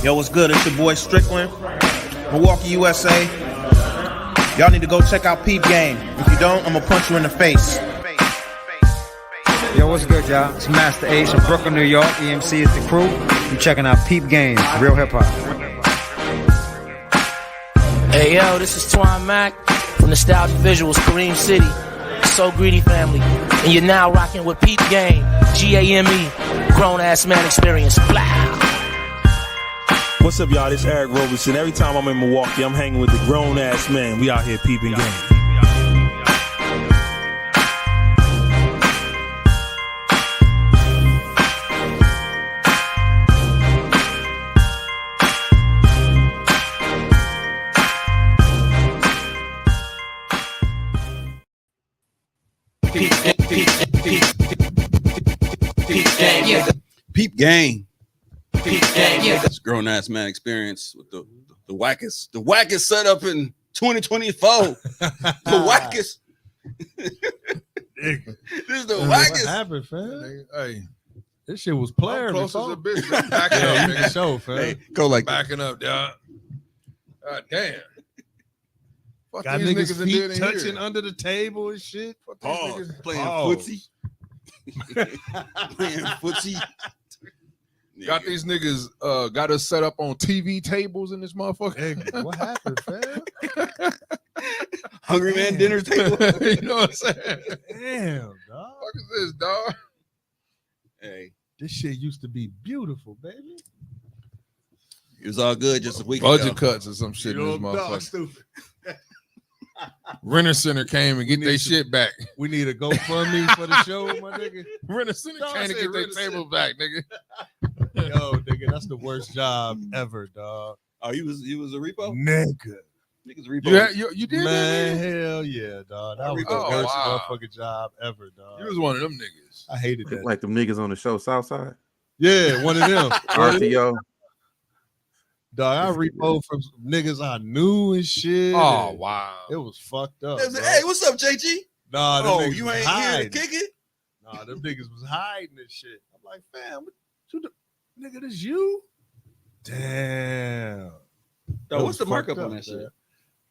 Yo, what's good? It's your boy Strickland, Milwaukee, USA. Y'all need to go check out Peep GAME. If you don't, I'm gonna punch you in the face. Yo, what's good, y'all? It's Master Ace from Brooklyn, New York. EMC is the crew. You checking out Peep GAME, real hip hop. Hey, yo, this is Twan Mac from Nostalgic Visuals, Kareem City, So Greedy Family, and you're now rocking with Peep GAME, GAME, grown ass man experience. Blah. What's up, y'all? This is Eric Roberson. Every time I'm in Milwaukee, I'm hanging with the grown-ass man. We out here peeping game. Peep GAME. It's grown ass man experience with the wackest setup in 2024. The wackest. This is the wackest. What happened, fam? Hey, This shit was player. close as before. a bitch. Backing up, nigga. Show, fam. Hey, go like Backing up, dog. God damn. Fuck Got these niggas niggas in feet there in touching here. under the table and shit. Fuck these niggas. playing Pause. footsie. Playing footsie. Got these niggas got us set up on TV tables in this motherfucker. Hey, what happened, fam? Hungry man dinner table. You know what I'm saying? Damn, dog. Fuck is this, dog? Hey, This shit used to be beautiful, baby. it was all good just a week Budget ago. cuts or some shit in this Dog, motherfucker. stupid. Renter Center came and get their shit back. We need a GoFundMe for the show, my nigga. Renter Center No, I came to said get their Renter table Center. back, nigga. Yo, nigga, that's the worst job ever, dog. Oh, you was a repo? Nigga. Niggas repo. You did Man, that, nigga? hell yeah, dog. That was the Oh, worst wow. motherfucking job ever, dog. You was one of them niggas. I hated that. Like them niggas on the show Southside. Yeah, one of them. RTO. Dog, I repo from some niggas I knew and shit. Oh, and wow. It was fucked up. Hey, bro. what's up, JG? Nah, them Oh, niggas you was ain't here to hiding. kick it? Nah, them niggas was hiding and shit. I'm like, fam, what you do? Nigga, this you? Damn. Yo, what's the was markup fucked on up, that shit?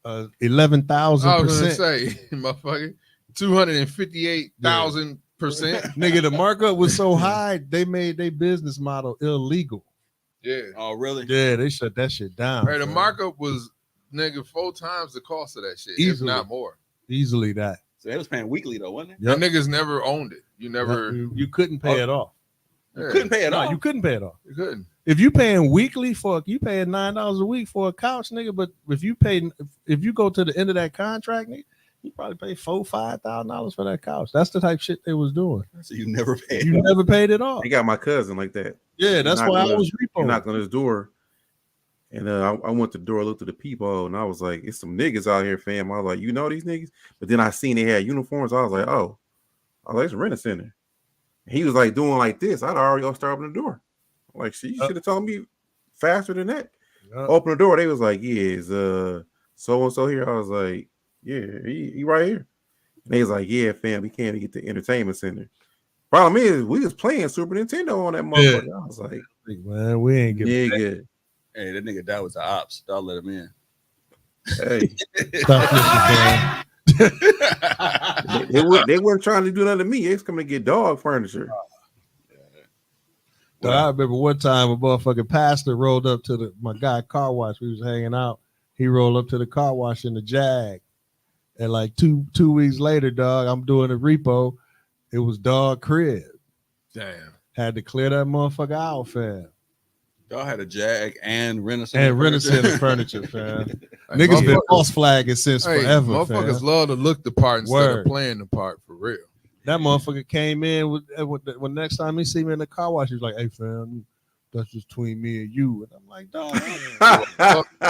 man. 11,000%. I was gonna say, motherfucker, 258,000%. Nigga, the markup was so high, they made their business model illegal. Yeah. Oh, really? Yeah, they shut that shit down. Right, the fam. markup was nigga 4 times the cost of that shit, Easily. if not more. Easily that. So they was paying weekly though, wasn't it? The niggas never owned it. You never. You couldn't pay it off. Yeah, Couldn't pay it No, off. you couldn't pay it off. You couldn't. If you paying weekly for you paying $9 a week for a couch, nigga. But if you go to the end of that contract, nigga, you probably pay $4,000-$5,000 for that couch. That's the type of shit they was doing. So you never paid. You never paid it off. They got my cousin like that. Yeah, that's Knocked why on I was He repo. knocked on his door, and I went to the door, looked at the peephole, and I was like, "It's some niggas out here, fam." I was like, "You know these niggas?" But then I seen they had uniforms. I was like, "Oh, it's a rent center." He was like doing like this. I'd already start opening the door. I'm like, "Shit, you should have told me faster than that." Open the door. They was like, "Yeah, is so and so here?" I was like, "Yeah, he right here." And they was like, "Yeah, fam, we can't get the entertainment center." Problem is, we was playing Super Nintendo on that motherfucker. I was like, man, we ain't getting nigga. Hey, that nigga that was the ops. I'll let him in. Hey, Stop they weren't trying to do nothing to me. It's coming to get dog furniture. I remember one time a motherfucking pastor rolled up to my guy car wash. We was hanging out. He rolled up to the car wash in the Jag. And like two weeks later, dog, I'm doing a repo. It was dog crib. Damn. Had to clear that motherfucker out, fam. Y'all had a Jag and Renaissance. And Renaissance furniture, fam. Niggas been false flagging since forever, motherfuckers fam. love to look the part instead Word. of playing the part for real. That motherfucker came in when next time he see me in the car wash, he was like, "Hey, fam, that's just between me and you." And I'm like, "Dog,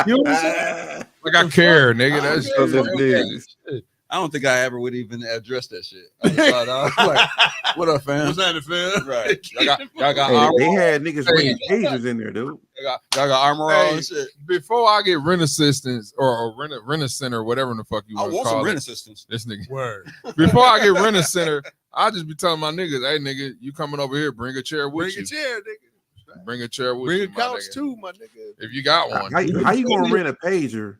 you know what I'm saying?" Like I care, nigga. That's I don't think I ever would even address that shit. I was like, "What up, fam? What's that, fam? Right? Y'all got Hey, armor. they had niggas bringing tasers in there, dude. Y'all got armor on and shit. Before I get rent assistance or rent a center, whatever the fuck you I want to want some call rent it. assistance. This nigga. Word. Before I get rent a center, I just be telling my niggas, "Hey, nigga, you coming over here? Bring a chair with Bring you." a chair, nigga. Bring a chair with Bring you, a my couch nigga. too, my nigga. If you got one. How you gonna rent a pager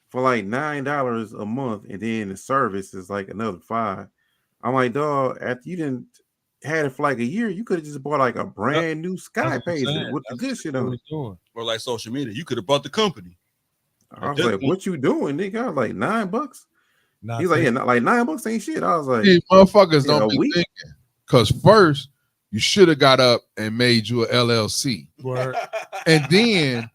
for like $9 a month, and then the service is like another $5? I'm like, dog. After you didn't had it for like a year, you could have just bought like a brand new Sky pager with the good shit on it. Or like social media, you could have bought the company. I was like, "What you doing, nigga?" I was like, $9. Not He's like, that- "Yeah, not like $9 ain't shit." I was like, These motherfuckers "Yeah, don't a be week?" thinking. Because first, you should have got up and made you a LLC. Word. And then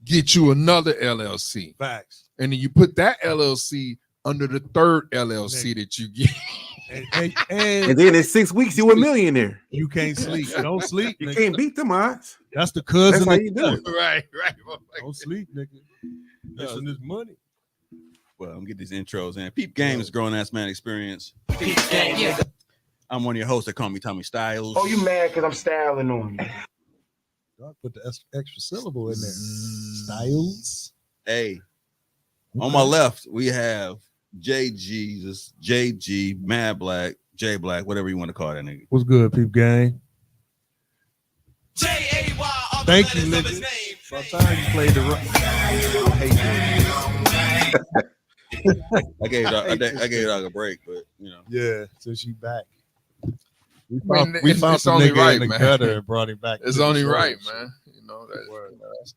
get you another LLC. Facts. And then you put that LLC under the third LLC that you get. And then in 6 weeks, you a millionaire. You can't sleep. Don't sleep. You nigga. can't beat them odds. That's the cousin. That's how of you do it. Right. Don't sleep, nigga. Listen, this money. Well, I'm gonna get these intros in. Peep Game is grown ass man experience. Peep Game, yeah. I'm one of your hosts. They call me Tommy Styles. Oh, you mad because I'm styling on you? Dog, put the extra syllable in there. Styles. Hey, on my left we have J Jesus, JG, Mad Black, J Black, whatever you want to call that nigga. What's good, Peep Gang? Thank you, nigga. By the time you played the I gave dog a break, but you know. Yeah, since you back. We It's found the only nigga right, in the man. gutter and brought him back. It's to the only show. right, man. You know,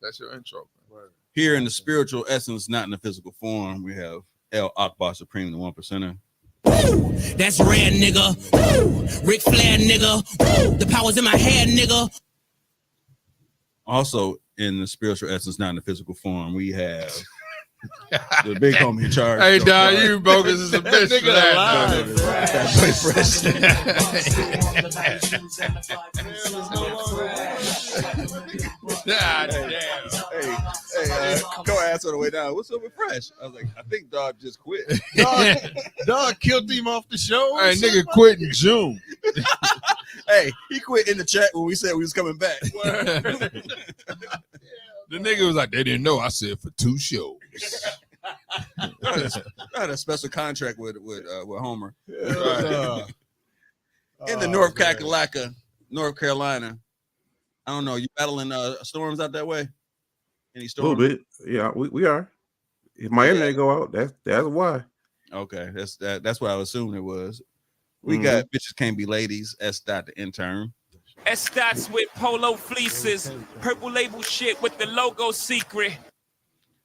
that's your intro. Here in the spiritual essence, not in the physical form, we have El Akbar Supreme, the 1%er. That's rare, nigga. Woo! Ric Flair, nigga. Woo! The power's in my head, nigga. Also in the spiritual essence, not in the physical form, we have the big homie in charge. Hey, Joe dog, Clark. you bogus as a bitch for that. God damn. Go ask on the way down. What's up with Fresh? I was like, I think dog just quit. Dog killed him off the show. Hey, nigga quit in June. Hey, he quit in the chat when we said we was coming back. The nigga was like, they didn't know. I said for 2 shows. I had a special contract with Homer. In the North Carolina. I don't know. You battling storms out that way? Any A storms? little bit. Yeah, we are. If my internet go out, that's why. Okay, that's what I assumed it was. We got bitches can't be ladies. S. Dot the intern. S dots with polo fleeces, purple label shit with the logo secret.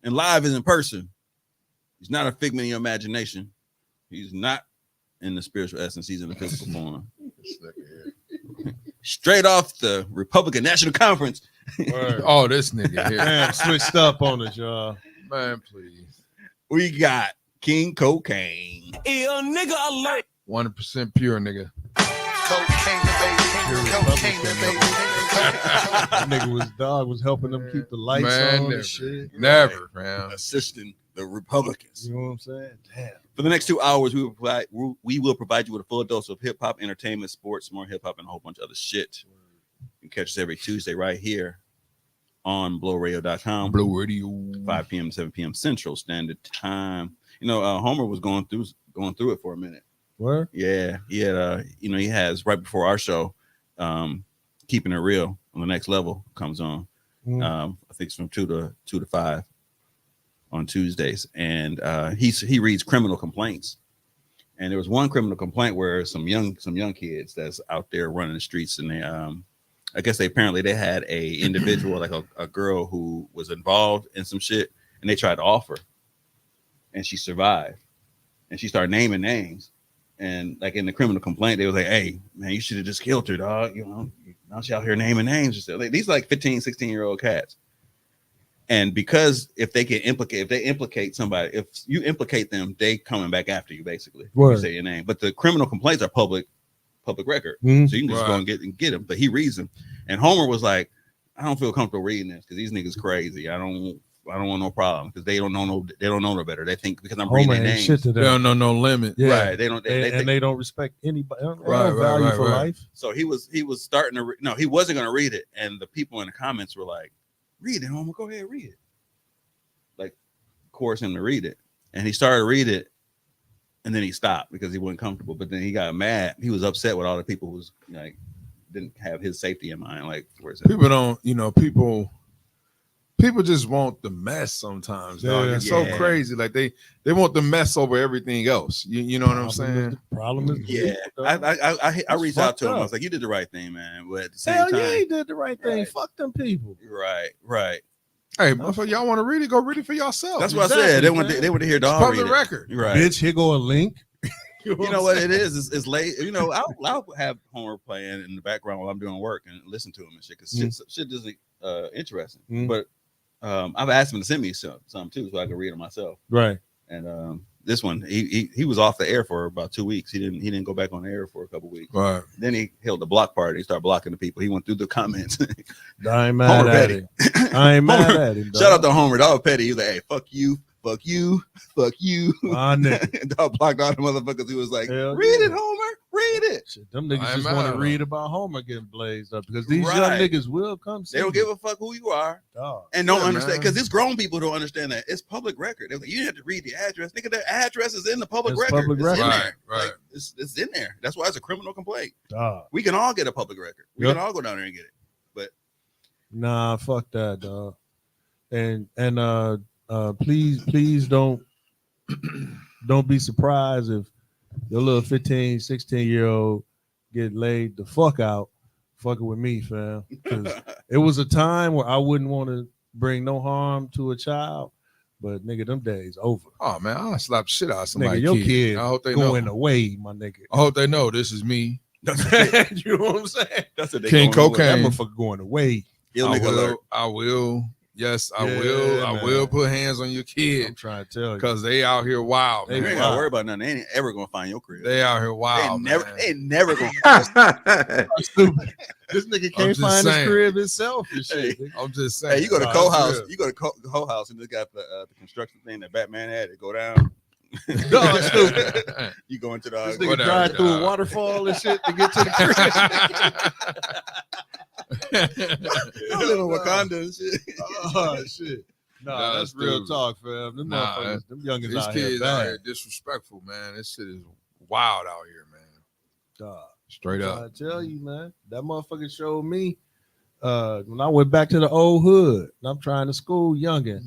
And live is in person. He's not a figment of your imagination. He's not in the spiritual essence. He's in the physical form. Straight off the Republican National Conference. Oh, this nigga here. Man, switched up on us, y'all. Man, please. We got King Cocaine. Ill nigga alert. 100% pure, nigga. That nigga was helping them keep the lights on never, and shit. Never, man. Assisting the Republicans. You know what I'm saying? Damn. For the next 2 hours, we will provide you with a full dose of hip hop, entertainment, sports, more hip hop, and a whole bunch of other shit. You can catch us every Tuesday right here on blowradio.com. Blow Radio. 5 p.m. to 7 p.m. Central Standard Time. You know, Homer was going through it for a minute. Where? Yeah, he had he has right before our show, Keeping It Real on the Next Level comes on. I think it's from 2 to 5 on Tuesdays, and he reads criminal complaints. And there was one criminal complaint where some young kids that's out there running the streets, and they I guess they had a individual like a girl who was involved in some shit, and they tried to off her, and she survived, and she started naming names. And like in the criminal complaint, they was like, hey, man, you should have just killed her, dog. You know, now she out here naming names. These are like 15, 16-year-old cats. And because if they implicate somebody, if you implicate them, they coming back after you, basically. You say your name. But the criminal complaints are public record. So you can just go and get them. But he reads them. And Homer was like, I don't feel comfortable reading this because these niggas crazy. I don't want no problem because they don't know no better. They think because I'm reading their names, shit to them. They don't know no limit. Yeah. Right. They don't. They don't respect anybody. They don't Right, value right, for right. life. So he was starting to. No, he wasn't going to read it, and the people in the comments were like, "Read it, Homer. Go ahead, read it." Like, coerce him to read it, and he started to read it, and then he stopped because he wasn't comfortable. But then he got mad. He was upset with all the people who was like didn't have his safety in mind. Like, where's people don't, people just want the mess sometimes. Dog. It's so crazy. Like they want the mess over everything else. You know what I'm saying? Problem is, I reached out to him. I was like, you did the right thing, man. But at the same hell time, yeah, he did the right thing. Fuck them people. Right. Hey, motherfucker, y'all want to read it? Go read it for yourself. That's what I said. They want to hear dog public read it. record. Right. Bitch, here go a link. You know what it is? It's late. I'll have Homer playing in the background while I'm doing work and listen to him and shit because shit isn't interesting. But I've asked him to send me some too, so I can read them myself. Right. And this one, he was off the air for about 2 weeks. He didn't go back on the air for a couple weeks. Right. Then he held the block party. He started blocking the people. He went through the comments. I ain't mad at him. I ain't mad at him. Shout out to Homer. Dog petty. He was like, hey, fuck you. My nigga. Dog blocked all the motherfuckers. He was like, Hell read it, Homer. Read it. Shit, them niggas just want to read about Homer getting blazed up because these young niggas will come see They don't give a fuck who you are. Dog. And don't understand because these grown people don't understand that it's public record. They're like, you didn't have to read the address. Nigga, the address is in the public record. Public record. In there. Right. Like, it's in there. That's why it's a criminal complaint. Dog. We can all get a public record. We can all go down there and get it. But nah, fuck that, dog. And please don't be surprised if your little 15, 16-year-old get laid the fuck out fucking with me, fam. Because it was a time where I wouldn't want to bring no harm to a child, but nigga, them days over. Oh man, I'll slap shit out of somebody. Nigga, your kid I hope they going know. away, my nigga. I hope they know this is me. You know what I'm saying? That's a King Cocaine. That motherfucker going away. I will. Yes, I will. I will put hands on your kid. I'm trying to tell you. Because they out here wild. They ain't gotta worry about nothing. They ain't ever gonna find your crib. They out here wild. They never gonna stupid. This nigga can't find his crib himself and shit. I'm just saying. Hey, you go to Co-House. You go to Co-House and they got the construction thing that Batman had to go down. No, stupid. You go into the this nigga drive through a waterfall and shit to get to the crib. You live in Wakanda and shit. Oh shit. Nah, that's real talk, fam. Them motherfuckers, them youngins these out kids here out bad. here disrespectful, man. This shit is wild out here, man. Dog. Straight up. I tell you, man, that motherfucker showed me when I went back to the old hood and I'm trying to school youngin.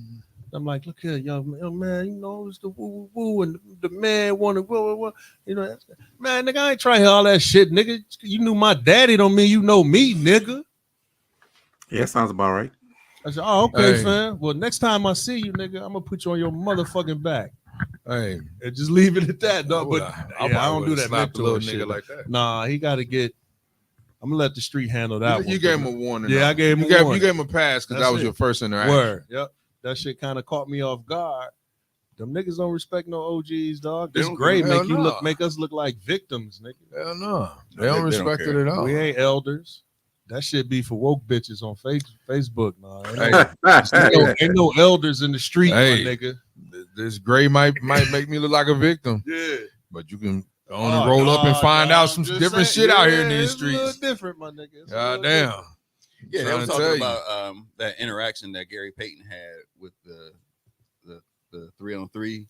I'm like, look here, young man, you know, it's the woo woo and the man want to woo, you know, man, nigga, I ain't trying to hear all that shit, nigga. You knew my daddy don't mean you know me, nigga. Yeah, that sounds about right. I said, oh, okay, fam. Well, next time I see you, nigga, I'm gonna put you on your motherfucking back. Hey, and just leave it at that, dog. But I don't do that. Slap a little nigga shit like that. Nah, he got to get. I'm gonna let the street handle that one. You gave him a warning. Yeah, though. I gave him a warning. You gave him a pass because that was your first interaction. Word. Yep. That shit kind of caught me off guard. Them niggas don't respect no OGs, dog. This great make us look like victims, nigga. Hell no. They don't respect it at all. We ain't elders. That shit be for woke bitches on Facebook, ain't no elders in the street, my nigga. This gray might make me look like a victim. Yeah. But you can only roll up and find out some different shit out here in these streets. It's a little different, my nigga. God damn. Yeah, they were talking about that interaction that Gary Payton had with the 3-on-3.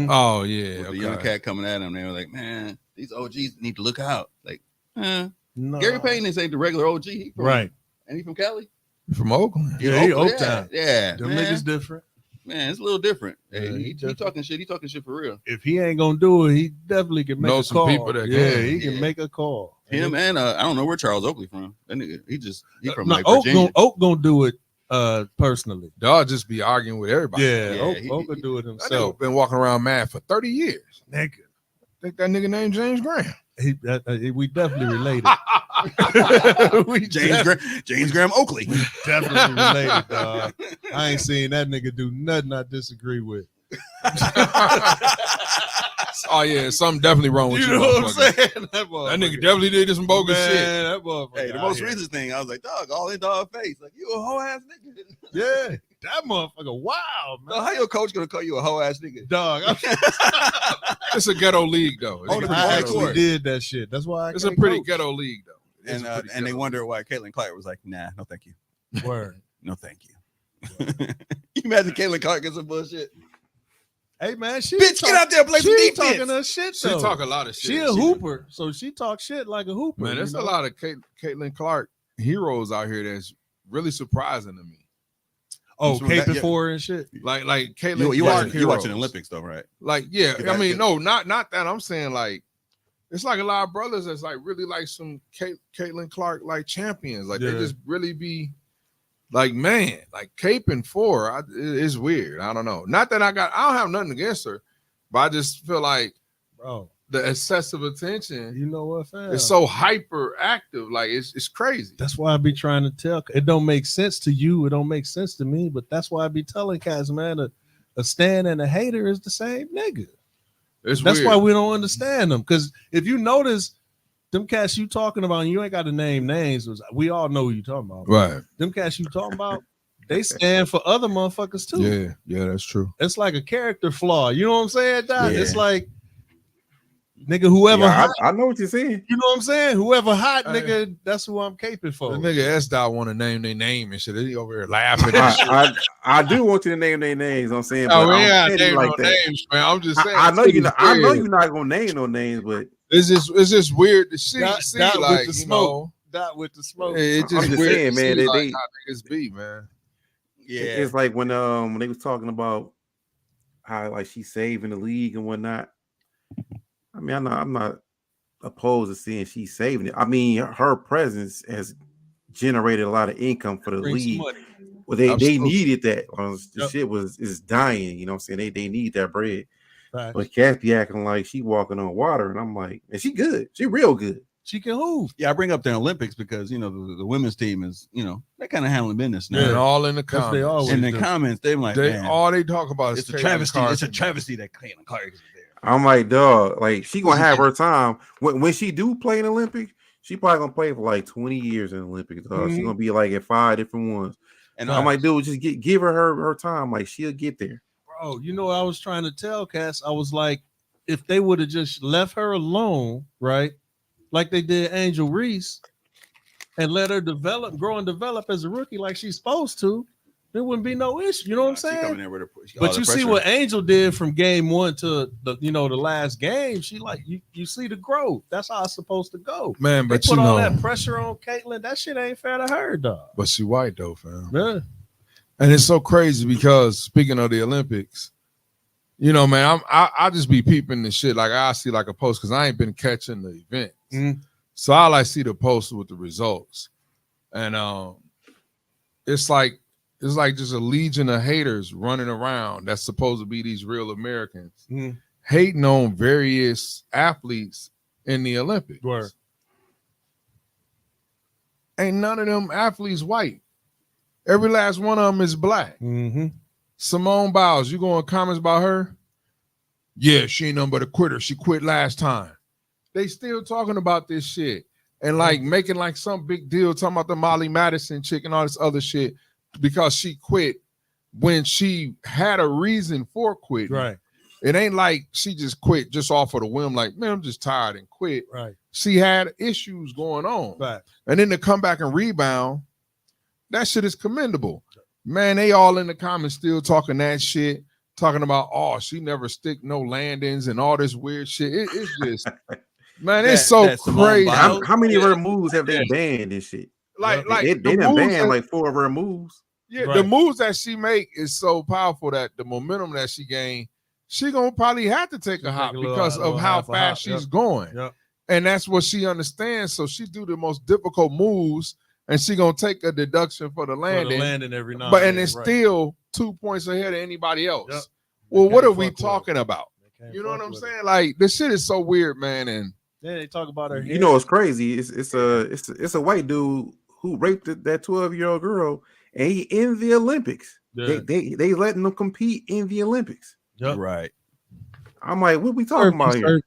Oh yeah, with the young cat coming at him. They were like, man, these OGs need to look out. Like, Gary Payton is ain't the regular OG. He from, right? And he from Cali. From Oakland. Yeah, he Oaktown. Yeah, them niggas different. Man, it's a little different. Yeah, hey, he talking shit. He talking shit for real. If he ain't gonna do it, he definitely can make a some call. People that he can make a call. Him and I don't know where Charles Oakley from. That nigga, he from like Virginia. Oak gonna do it personally. Dog just be arguing with everybody. Yeah, Oak gonna do it himself. Been walking around mad for 30 years. Nigga. Think that nigga named James Graham. We definitely related. James Graham Oakley. We definitely related, dog. I ain't seen that nigga do nothing I disagree with. Oh yeah, something definitely wrong with you. You know what I'm saying? That nigga definitely did some bogus shit. That motherfucker. Hey, the most recent thing, I was like, dog, all in dog face. Like, you a hoe ass nigga. Yeah, that motherfucker. Wow, man. Dog, how your coach gonna call you a hoe ass nigga? Dog, it's a ghetto league though. I actually did that shit. That's why it's a pretty ghetto league though. And they wonder why Caitlin Clark was like, nah, no thank you. Word. No thank you. You imagine Caitlin Clark get some bullshit? Hey man, Bitch, get out there and play some she defense. talking her shit She though. talk a lot of shit. She a hooper, so she talk shit like a hooper. Man, there's a lot of Caitlin Clark heroes out here that's really surprising to me. Oh, caping for her and shit. Like Caitlin You Clark watching heroes. the Olympics though, right? Like, yeah, I mean, no, not that. I'm saying like it's like a lot of brothers that's like really like some Caitlin Clark like champions. Like they just really be like, man, like caping for her. It's weird. I don't know. Not that I don't have nothing against her, but I just feel like, bro, the excessive attention. You know what, fam? It's so hyperactive. Like it's crazy. That's why I be trying to tell. It don't make sense to you. It don't make sense to me. But that's why I be telling cats, man, a stan and a hater is the same nigga. That's weird. why we don't understand them. Because if you notice, them cats you talking about, and you ain't got to name names. We all know who you talking about. Right. Them cats you talking about, they stand for other motherfuckers too. Yeah, that's true. It's like a character flaw. You know what I'm saying, Doc? Yeah. It's like, nigga, whoever hot. I know what you're saying. You know what I'm saying? Whoever hot, nigga, that's who I'm caping for. The nigga S-Dot want to name their name and shit. They over here laughing. I do want you to name their names. I'm saying, but Oh, I yeah, don't name like no that. names, man. I'm just saying. I know it's you. I know weird. you're not gonna name no names, but It's just weird to see. Dot like, with the you smoke. know, Dot with the smoke. it's I'm just just weird saying, to man. see, They like, how niggas be, man. Yeah, it's like when they was talking about how like she's saving the league and whatnot. I mean, I'm not opposed to seeing she's saving it. I mean, her presence has generated a lot of income for the league. Well, they needed that. The shit is dying. You know what I'm saying? They need that bread. Right. But Cat be acting like she walking on water, and I'm like, and she good. She real good. She can hoop. Yeah, I bring up the Olympics because the women's team is they're kind of handling business now. And all in the That's what they comments. always In the do. comments, they're like, They man, all they talk about is it's a Caitlin travesty. Clark. It's a travesty that Caitlin Clark is there. I'm like, dog, like she gonna have her time when she do play in the Olympics. She probably gonna play for like 20 years in the Olympics. Dog. She gonna be like at 5 different ones. And I'm like, dude, just give her time. Like she'll get there. Bro, you know what I was trying to tell Cass? I was like, if they would have just left her alone, right? Like they did Angel Reese, and let her grow and develop as a rookie like she's supposed to, there wouldn't be no issue. You know what I'm saying? There with But you see what Angel did from game 1 to the last game. She like you see the growth. That's how it's supposed to go. Man, They but put you all know, that pressure on Caitlin. That shit ain't fair to her, dog. but she white though, fam. Yeah. And it's so crazy because speaking of the Olympics, man, I just be peeping the shit. Like I see like a post because I ain't been catching the events. So I like see the post with the results. And it's like just a legion of haters running around that's supposed to be these real Americans hating on various athletes in the Olympics. Word. Ain't none of them athletes white. Every last one of them is black. Simone Biles, you go in comments about her? Yeah, she ain't nothing but a quitter. She quit last time. They still talking about this shit and like making like some big deal talking about the Molly Madison chick and all this other shit because she quit when she had a reason for quitting. Right. It ain't like she just quit just off of the whim, like, man, I'm just tired and quit. Right. She had issues going on. Right. And then to come back and rebound, that shit is commendable. Man, they all in the comments still talking that shit, talking about, oh, she never stick no landings and all this weird shit. It's just, man, it's so crazy. How many of her moves have they banned and shit? Like they the done moves banned like 4 of her moves. Yeah, Right. the moves that she make is so powerful that the momentum that she gained, she gonna probably have to take a hop because of how fast she's going. Yep. And that's what she understands. So she do the most difficult moves and she gonna take a deduction for the landing. Every now But and and then, it's right. still 2 points ahead of anybody else. Yep. Well, They what can't are we fuck with talking about? Can't You know what fuck I'm with saying? Like this shit is so weird, man. And Yeah, they talk about her. You know what's crazy? It's a white dude who raped that 12-year-old girl, and he in the Olympics. Yeah. They letting them compete in the Olympics. Yep. Right. I'm like, what we talking about here?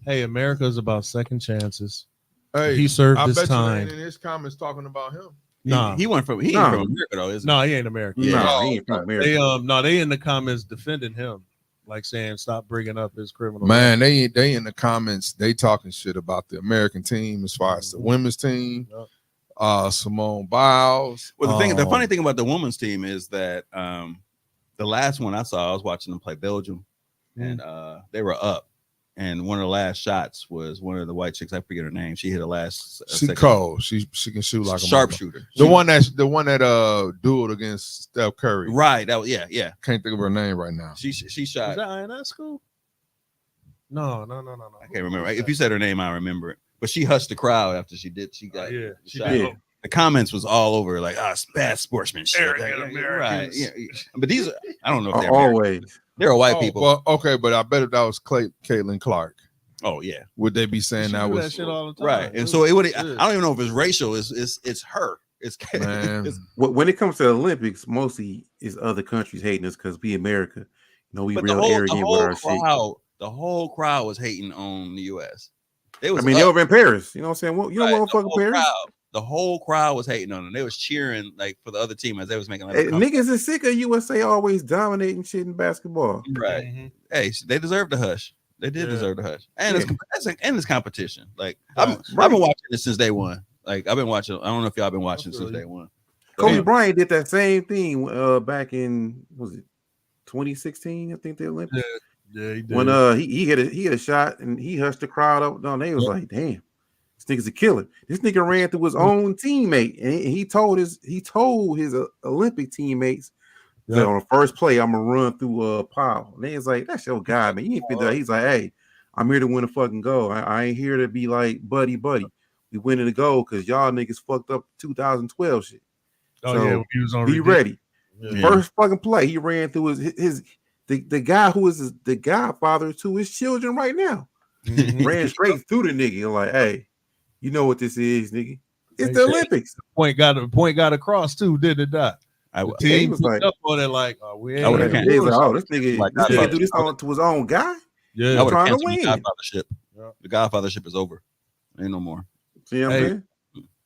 Hey, America's about second chances. hey, He served I his bet time. you ain't in his comments talking about him. Nah. He ain't from America though, is he? No, he ain't American. Yeah. No, he ain't from America. They in the comments defending him, like saying stop bringing up his criminal. Man, they in the comments, they talking shit about the American team as far as the women's team. Simone Biles. Well, the funny thing about the women's team is that the last one I saw, I was watching them play Belgium, and they were up. And one of the last shots was one of the white chicks. I forget her name. She hit the last. She cold. She can shoot like a sharpshooter. The one that dueled against Steph Curry. Right. That was yeah. Can't think of her name right now. She shot. Was that INS school? No. I can't remember. If you said her name, I remember it. But she hushed the crowd after she got shot. did. The comments was all over like, it's bad sportsmanship. Arrogant Americans. Right. Yeah. But these, I don't know if they're always. They're white people. Well, okay, but I bet if that was Caitlin Clark. Oh yeah. Would they be saying that was shit all the time. right? And so it would. I don't even know if it's racial. It's her. It's Man. When it comes to the Olympics, mostly is other countries hating us because we America. You know, we but real arrogant with our shit. The whole crowd was hating on the U.S. They were in Paris. You know what I'm saying? Well, you don't want to fucking Paris. The whole crowd was hating on them. They was cheering like for the other team as they was making. Like, niggas is sick of USA always dominating shit in basketball. Right. Mm-hmm. Hey, they deserve the hush. They did deserve the hush, and it's competition. Like I've been watching this since day one. Like I've been watching. I don't know if y'all been watching since day one. Kobe Bryant did that same thing back in was it 2016? I think the Olympics. Yeah, he did. When he hit a shot and he hushed the crowd up. No, they was like, damn. This nigga's a killer. This nigga ran through his own teammate, and he told his Olympic teammates that on the first play, I'm gonna run through Powell. And they was like, that's your guy, man. You ain't fit that. He's like, hey, I'm here to win a fucking goal. I ain't here to be like buddy. We winning the goal because y'all niggas fucked up 2012 shit. Oh so yeah, he was on. Be ready. Yeah. First fucking play, he ran through the guy who is the godfather to his children right now. Ran straight through the nigga. Like, hey. You know what this is, nigga? It's the Olympics. The point got across too, did it not? The team was like, up on it like, we ain't. This nigga do this to his own guy. Yeah, I trying to win. The godfathership is over. Ain't no more. See what I'm saying?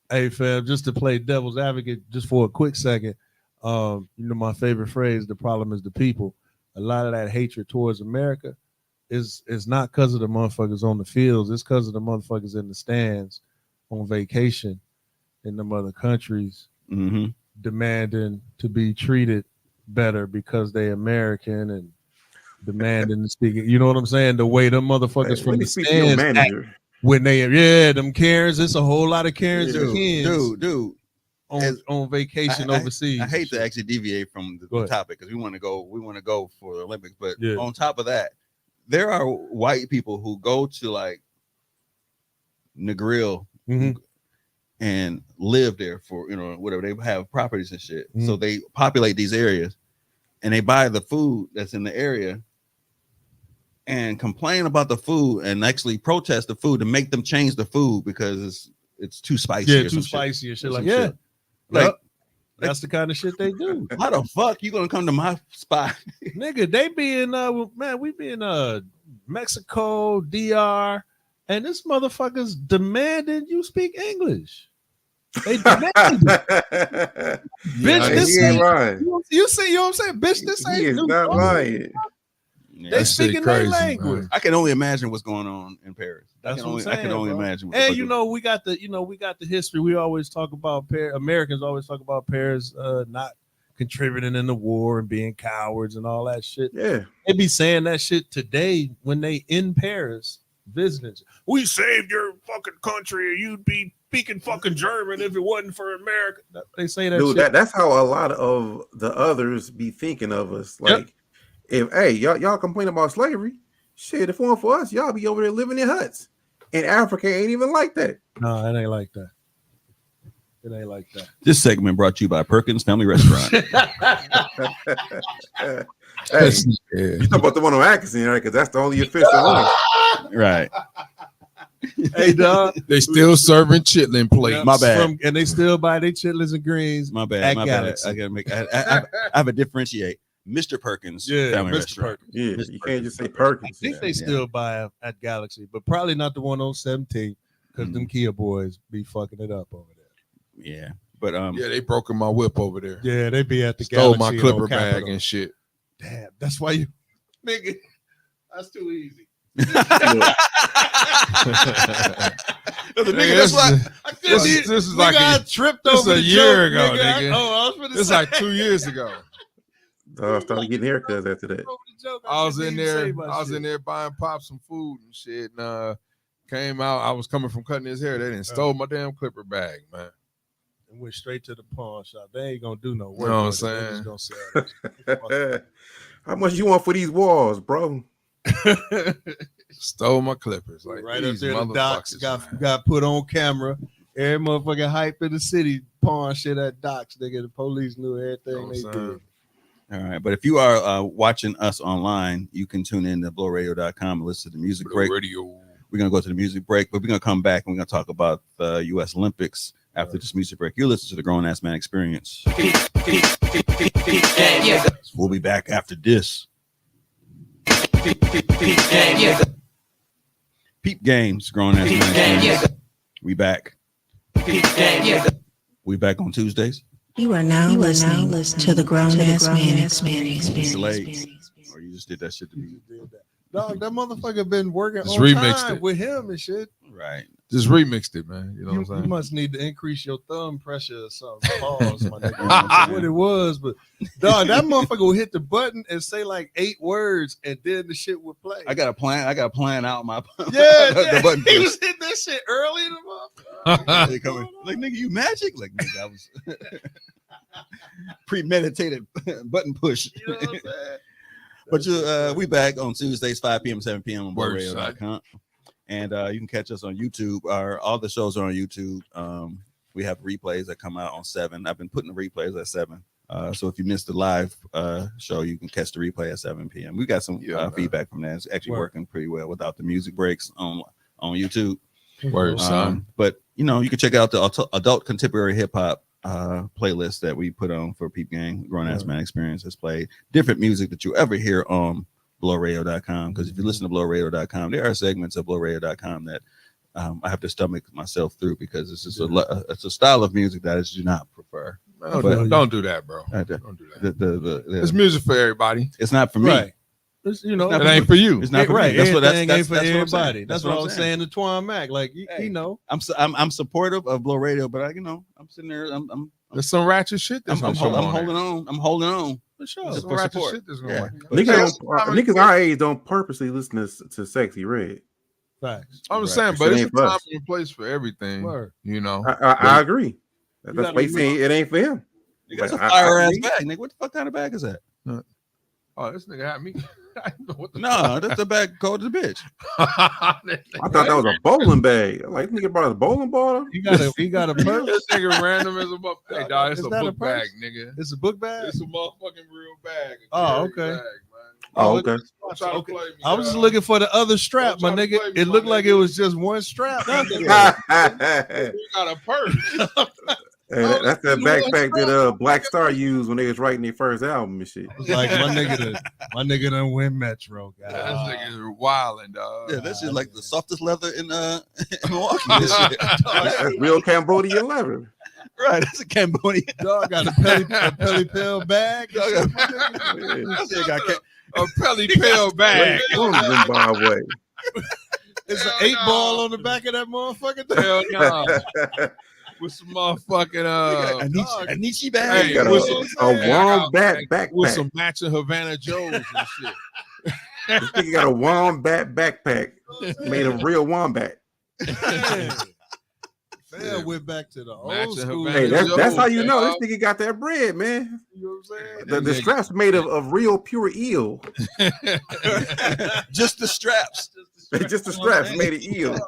Hey, fam, just to play devil's advocate, just for a quick second. You know my favorite phrase: "The problem is the people." A lot of that hatred towards America is not because of the motherfuckers on the fields. It's because of the motherfuckers in the stands on vacation in them other countries, demanding to be treated better because they American and demanding to speak. You know what I'm saying? The way them motherfuckers from the stands act when they them Karens. It's a whole lot of Karens and Kens, dude. On vacation overseas. I hate to actually deviate from the topic because we want to go for the Olympics, but on top of that, there are white people who go to like Negril and live there for whatever. They have properties and shit, so they populate these areas and they buy the food that's in the area and complain about the food and actually protest the food to make them change the food because it's too spicy. Yeah, too spicy and shit. Like that's the kind of shit they do. How the fuck you gonna come to my spot, nigga? They be in we be in Mexico, DR, and this motherfucker's demanding you speak English. They demanding bitch, this ain't lying. You see, you know what I'm saying? Bitch, this ain't. He is not lying. They speaking their language. Man. I can only imagine what's going on in Paris. That's what I'm saying, I can only imagine. And we got the history. We always talk about Americans always talk about Paris not contributing in the war and being cowards and all that shit. Yeah, they be saying that shit today when they in Paris visiting. We saved your fucking country. You'd be speaking fucking German if it wasn't for America. They say that. Dude, shit. That's how a lot of the others be thinking of us. Like. If y'all complain about slavery, shit, if it weren't for us, y'all be over there living in huts. And Africa ain't even like that. No, it ain't like that. It ain't like that. This segment brought to you by Perkins Family Restaurant. Hey, you talk about the one on Atkinson, right? Because that's the only official one. Right. Hey, dog. They still serving chitlin plates. My bad. And they still buy their chitlins and greens. My bad. I have to differentiate. Mr. Perkins, Family Restaurant. Perkins. Yeah, you can't just say Perkins. I think they still buy at Galaxy, but probably not the one on 17 because them Kia boys be fucking it up over there. Yeah, but they broken my whip over there. Yeah, they be at the Stole Galaxy. my clipper bag and shit. Damn, that's why you, nigga. That's too easy. This is like I tripped over a year ago, nigga. nigga. This is like 2 years ago. started getting haircuts after that. I was in there buying Pop some food and shit. And came out. I was coming from cutting his hair. They didn't stole my damn clipper bag, man. And went straight to the pawn shop. They ain't gonna do no work. You know what I'm saying? saying? Sell How much you want for these walls, bro? Stole my clippers. Like right up these there, the docs motherfuckers, got put on camera. Every motherfucking hype in the city pawn shit at docs. Nigga, the police knew everything they did. All right, but if you are watching us online, you can tune in to blowradio.com and listen to the music break. Radio. We're gonna go to the music break, but we're gonna come back and we're gonna talk about the U.S. Olympics after this music break. You listen to the Grown Ass Man Experience. We'll be back after this. Peep Games, Grown Ass Man Experience. We back. We back on Tuesdays. You are now listening to the Grown Ass Man Experience. Delayed. Or you just did that shit to me. Dog, that motherfucker been working Just on remixed time it. with him and shit. Right. Just remixed it, man. You know what I'm You saying? must need to increase your thumb pressure or something. Pause, my nigga. That's what it was, but dog, that motherfucker will hit the button and say like 8 words, and then the shit would play. I got a plan out my Yeah, the button he push. was hitting that shit early in the motherfucker. They coming, like, nigga, you magic? Like, nigga, I was premeditated button push. You know what I'm saying? But we back on Tuesdays, 5 p.m., 7 p.m. on Word, BoyRadio.com. And you can catch us on YouTube. All the shows are on YouTube. We have replays that come out on 7. I've been putting the replays at 7. So if you missed the live show, you can catch the replay at 7 p.m. We got some feedback from that. It's actually working pretty well without the music breaks on YouTube. Word, son. But, you know, you can check out the adult contemporary hip-hop playlist that we put on for Peep Game. Grown Ass Man Experience has played different music that you ever hear on blowradio.com, because if you listen to blowradio.com, there are segments of blowradio.com that I have to stomach myself through, because it's just it's a style of music that I do not prefer. Don't do that, bro. Don't do that. It's music for everybody. It's not for me. Right. It's, you know, it ain't for you. It's not for right. me. That's what Ain't for that's everybody. That's what I was saying to Twan Mac. Like, you know, I'm supportive of Blow Radio, but I'm sitting there. There's some ratchet shit. I'm holding on. I'm holding on. For sure. Some ratchet shit that's going on. Niggas our age don't purposely listen to Sexy Red. Facts. I'm saying, but it's a time and a place for everything. Word. You know, I agree. That's why he's saying it ain't for him. That's a fire ass bag, nigga. What the fuck kind of bag is that? Oh, this nigga had me. No, that's the bag called the bitch. I thought that was a bowling bag. Like, nigga brought a bowling ball. He got a purse. This nigga random as a book. Hey, dog, it's a book bag, purse? nigga. It's a book bag. It's a motherfucking real bag. Oh, okay. Bag, oh, okay. I was just looking for the other strap, my nigga. It looked like it was just one strap. You got a purse. Hey, that's that backpack that Black Star used when they was writing their first album and shit. Like my nigga done win Metro. God. This nigga wilding, dog. Yeah, that's just like the softest leather in Milwaukee. This shit. That's real Cambodian leather. Right, that's a Cambodian. Dog got a pelly pill bag. Dog got a pelly pill bag. Zimbabwe. It's an 8-ball on the back of that motherfucker. Hell no. With some motherfucking Anichi bag. Hey, got a wombat backpack with some matching Havana Joes and shit. This nigga got a wombat backpack made of real wombat. Fell went back to the old school. Hey, that's how you know this nigga got that bread, man. You know what I'm saying? The straps made of real pure eel. Just the straps. Just the straps made of eel.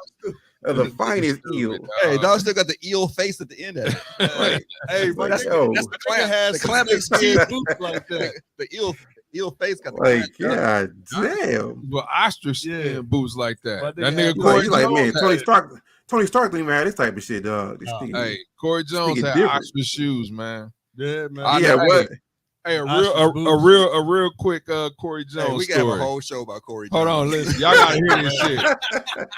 The finest eel. Hey, dog still got the eel face at the end of it. Right. Hey, but that's the clamp. has The clamp boots like that. The eel face got the like, clamp. God damn. But ostrich skin boots like that. That nigga Corey like, man, Tony Stark didn't have this type of shit, dog. Hey, Corey Jones had ostrich shoes, man. Yeah, man. What? Hey, a real quick Corey Jones Hey, we can story. have a whole show about Corey Jones. Hold on, listen, y'all gotta hear this shit.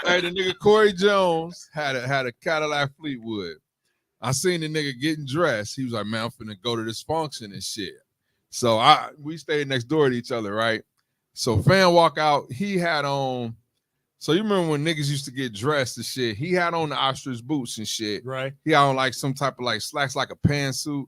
Hey, the nigga Corey Jones had a Cadillac Fleetwood. I seen the nigga getting dressed. He was like, man, I'm finna go to this function and shit. So we stayed next door to each other, right? So fan walk out, he had on. So you remember when niggas used to get dressed and shit? He had on the ostrich boots and shit. Right. He had on like some type of like slacks, like a pantsuit.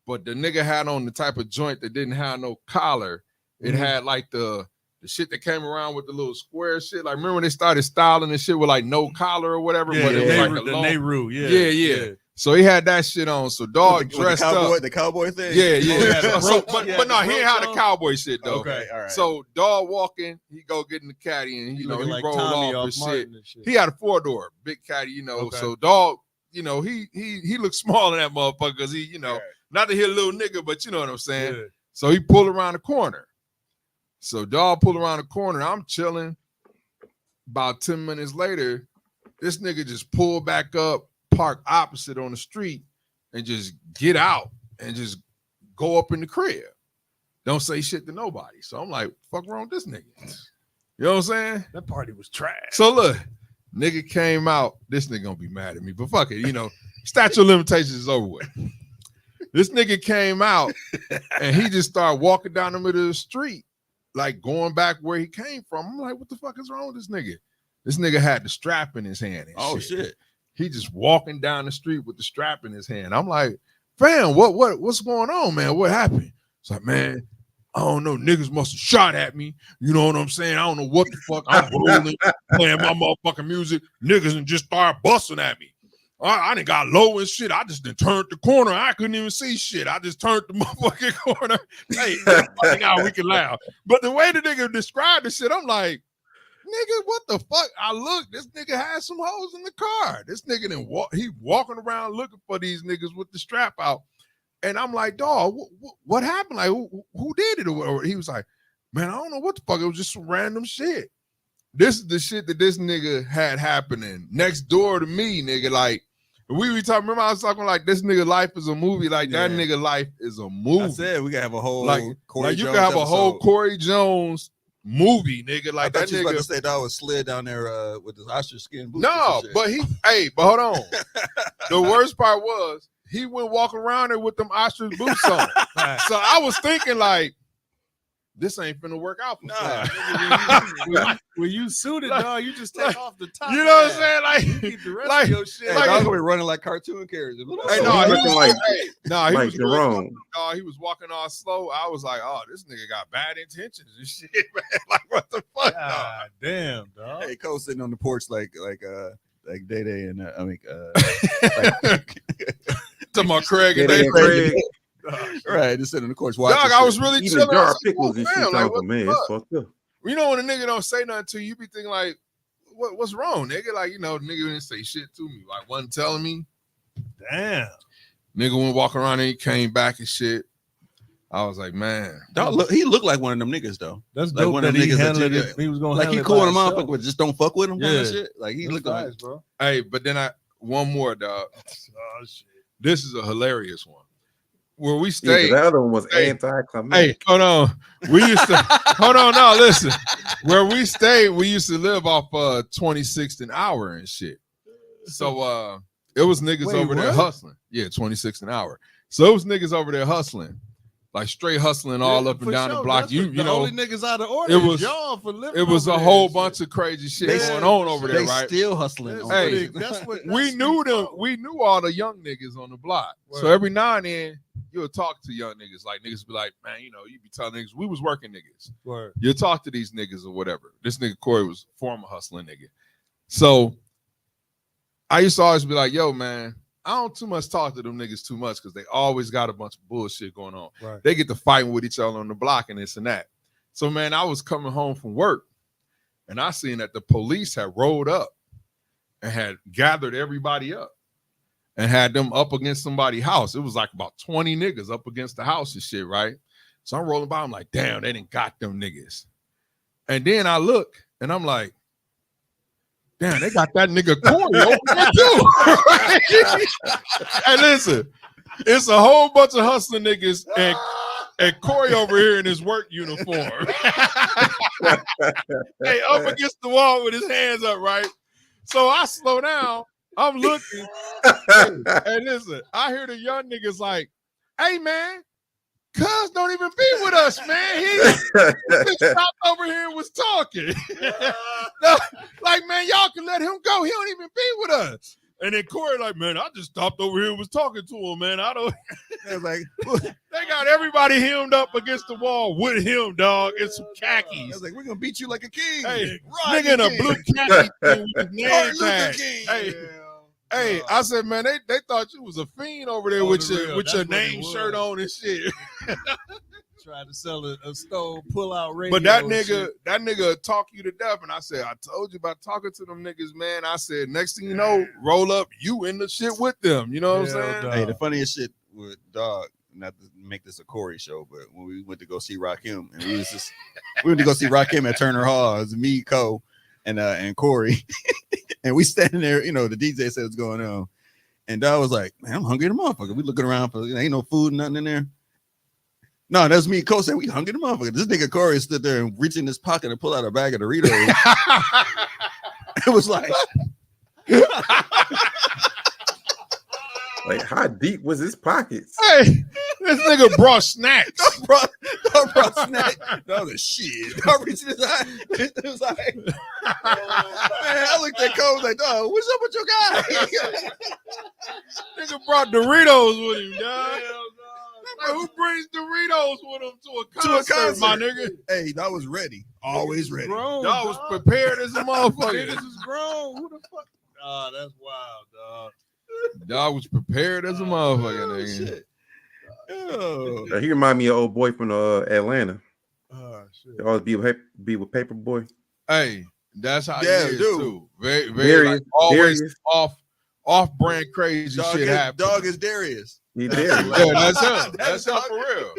but the nigga had on the type of joint that didn't have no collar. It had like the shit that came around with the little square shit. Like remember when they started styling and shit with like no collar or whatever? Yeah, but it was like the long... Nehru, yeah. So he had that shit on. So dog dressed up. The cowboy thing? Yeah. But no, he ain't had the cowboy shit though. Okay, all right. So dog walking, he go get in the caddy and he rolled like off Tommy his shit. shit. He had a 4-door, big caddy, So dog, he looked small in that motherfucker because he, not to hear little nigga, but you know what I'm saying. Yeah. So he pulled around the corner. So dog pulled around the corner. I'm chilling. About 10 minutes later, this nigga just pulled back up, park opposite on the street, and just get out and just go up in the crib. Don't say shit to nobody. So I'm like, fuck wrong with this nigga? You know what I'm saying? That party was trash. So look, nigga came out. This nigga gonna be mad at me, but fuck it. Statute of limitations is over with. This nigga came out and he just started walking down the middle of the street, like going back where he came from. I'm like, what the fuck is wrong with this nigga? This nigga had the strap in his hand. And shit. He just walking down the street with the strap in his hand. I'm like, fam, what's going on, man? What happened? It's like, man, I don't know. Niggas must have shot at me. You know what I'm saying? I don't know what the fuck. I'm rolling, playing my motherfucking music. Niggas and just start busting at me. I done got low and shit. I just done turned the corner. I couldn't even see shit. I just turned the motherfucking corner. Hey, fucking out, we can laugh. But the way the nigga described the shit, I'm like, nigga, what the fuck? I look, this nigga had some hoes in the car. This nigga he walking around looking for these niggas with the strap out. And I'm like, dog, what happened? Like, who did it or whatever? He was like, man, I don't know what the fuck. It was just some random shit. This is the shit that this nigga had happening next door to me, nigga. Like, we talking, remember I was talking like this nigga life is a movie. Like, that nigga life is a movie. I said we can have a whole Corey Jones you can have a whole Corey Jones movie, nigga. Like, that you nigga. Was about to say that was slid down there with his ostrich skin boots. No, but but hold on. The worst part was he went walking around there with them ostrich boots on. So I was thinking like, this ain't finna work out for when you suited, dog, you just take off the top. You know what I'm saying? Like, you keep the rest of your shit. Hey, dog, we running like cartoon characters. He was Jerome. He was walking all slow. I was like, oh, this nigga got bad intentions and shit, man. Like, what the fuck? God damn, dog. Hey, Cole sitting on the porch like Day Day and to my Craig and Day Craig. Right, just sitting in the course. Dog, I was really chilling. Jar pickles and shit. Like, man, it's fucked up. You know when a nigga don't say nothing to you, you be thinking like, what's wrong, nigga? Like, the nigga didn't say shit to me. Like, wasn't telling me. Damn. Nigga went walking around and he came back and shit. I was like, man. Dog, he looked like one of them niggas though. That's like dope one that of them he niggas handled that it. He was gonna like he handle cool it in by a motherfucker, but just don't fuck with him. Kind of shit. Like he looked like, bro. Hey, but then one more, dog. Oh shit. This is a hilarious one. Where we stayed. The other one was anticlimactic. Hey, hold on. We used to hold on. No, listen. Where we stayed, we used to live off 26th an hour and shit. So it was niggas over there hustling. Yeah, 26th an hour. So it was niggas over there hustling, like straight hustling all up and down the block. That's you know, only niggas out of order. it was y'all for living. It was a whole bunch of crazy shit going on over there, they right? still hustling. Hey, we knew them. We knew all the young niggas on the block. So every now and then you'll talk to young niggas. Like niggas be like, man, you be telling niggas we was working niggas. Word. You'll talk to these niggas or whatever. This nigga Corey was former hustling nigga. So I used to always be like, yo, man, I don't too much talk to them niggas too much because they always got a bunch of bullshit going on. Right. They get to fighting with each other on the block and this and that. So, man, I was coming home from work and I seen that the police had rolled up and had gathered everybody up and had them up against somebody's house. It was like about 20 niggas up against the house and shit, right? So I'm rolling by, I'm like, damn, they didn't got them niggas. And then I look and I'm like, damn, they got that nigga Corey over there too. Hey, listen, it's a whole bunch of hustling niggas and Corey over here in his work uniform. Hey, up against the wall with his hands up, right? So I slow down. I'm looking. And listen, I hear the young niggas like, hey, man, Cuz don't even be with us, man. He just stopped over here and was talking. No, like, man, y'all can let him go. He don't even be with us. And then Corey like, man, I just stopped over here and was talking to him, man. I don't. It's like, They got everybody hemmed up against the wall with him, dog, and some I khakis. was like, we're gonna beat you like a king. Hey, Rodney nigga in a King. blue khaki thing with his name Martin Luther tag. King. Hey, I said, man, they thought you was a fiend over there with your name shirt on and shit. Tried to sell a stove pull-out radio. But that and shit. nigga talk you to death. And I said, I told you about talking to them niggas, man. I said, next thing you know, roll up, you in the shit with them. You know what I'm saying? Hey, the funniest shit with dog, not to make this a Corey show, but when we went to go see Rakim, and we went to go see Rakim at Turner Hall. It was me, Cole, and Corey. And we standing there, you know, the DJ said what's going on. And dog was like, man, I'm hungry the motherfucker. We looking around for, ain't no food, nothing in there. No, that's me and Cole saying we hungry the motherfucker. This nigga Corey stood there and reached in his pocket and pulled out a bag of Doritos. It was like, like how deep was his pockets? Hey, this nigga brought snacks. brought snack. That was a shit. I reached in his eye. It was like, man, I looked at Cole like, dog, what's up with your guy? Nigga brought Doritos with him, dog. Like, who brings Doritos with him to a concert, my nigga? Hey, that was ready. Always ready. Grown, Y'all was prepared as a motherfucker. Niggas is grown. Who the fuck? Oh, that's wild, dog. Dog was prepared as a motherfucker, nigga. Shit. Oh. He remind me of old boy from Atlanta. Oh, shit. They always be with Paperboy. Hey, that's how Yeah, he is dude. too. Very, Darius, like, always Darius. off-brand crazy Dog shit is, happens. dog is Darius. He did. Yeah, that's him. That's him for real.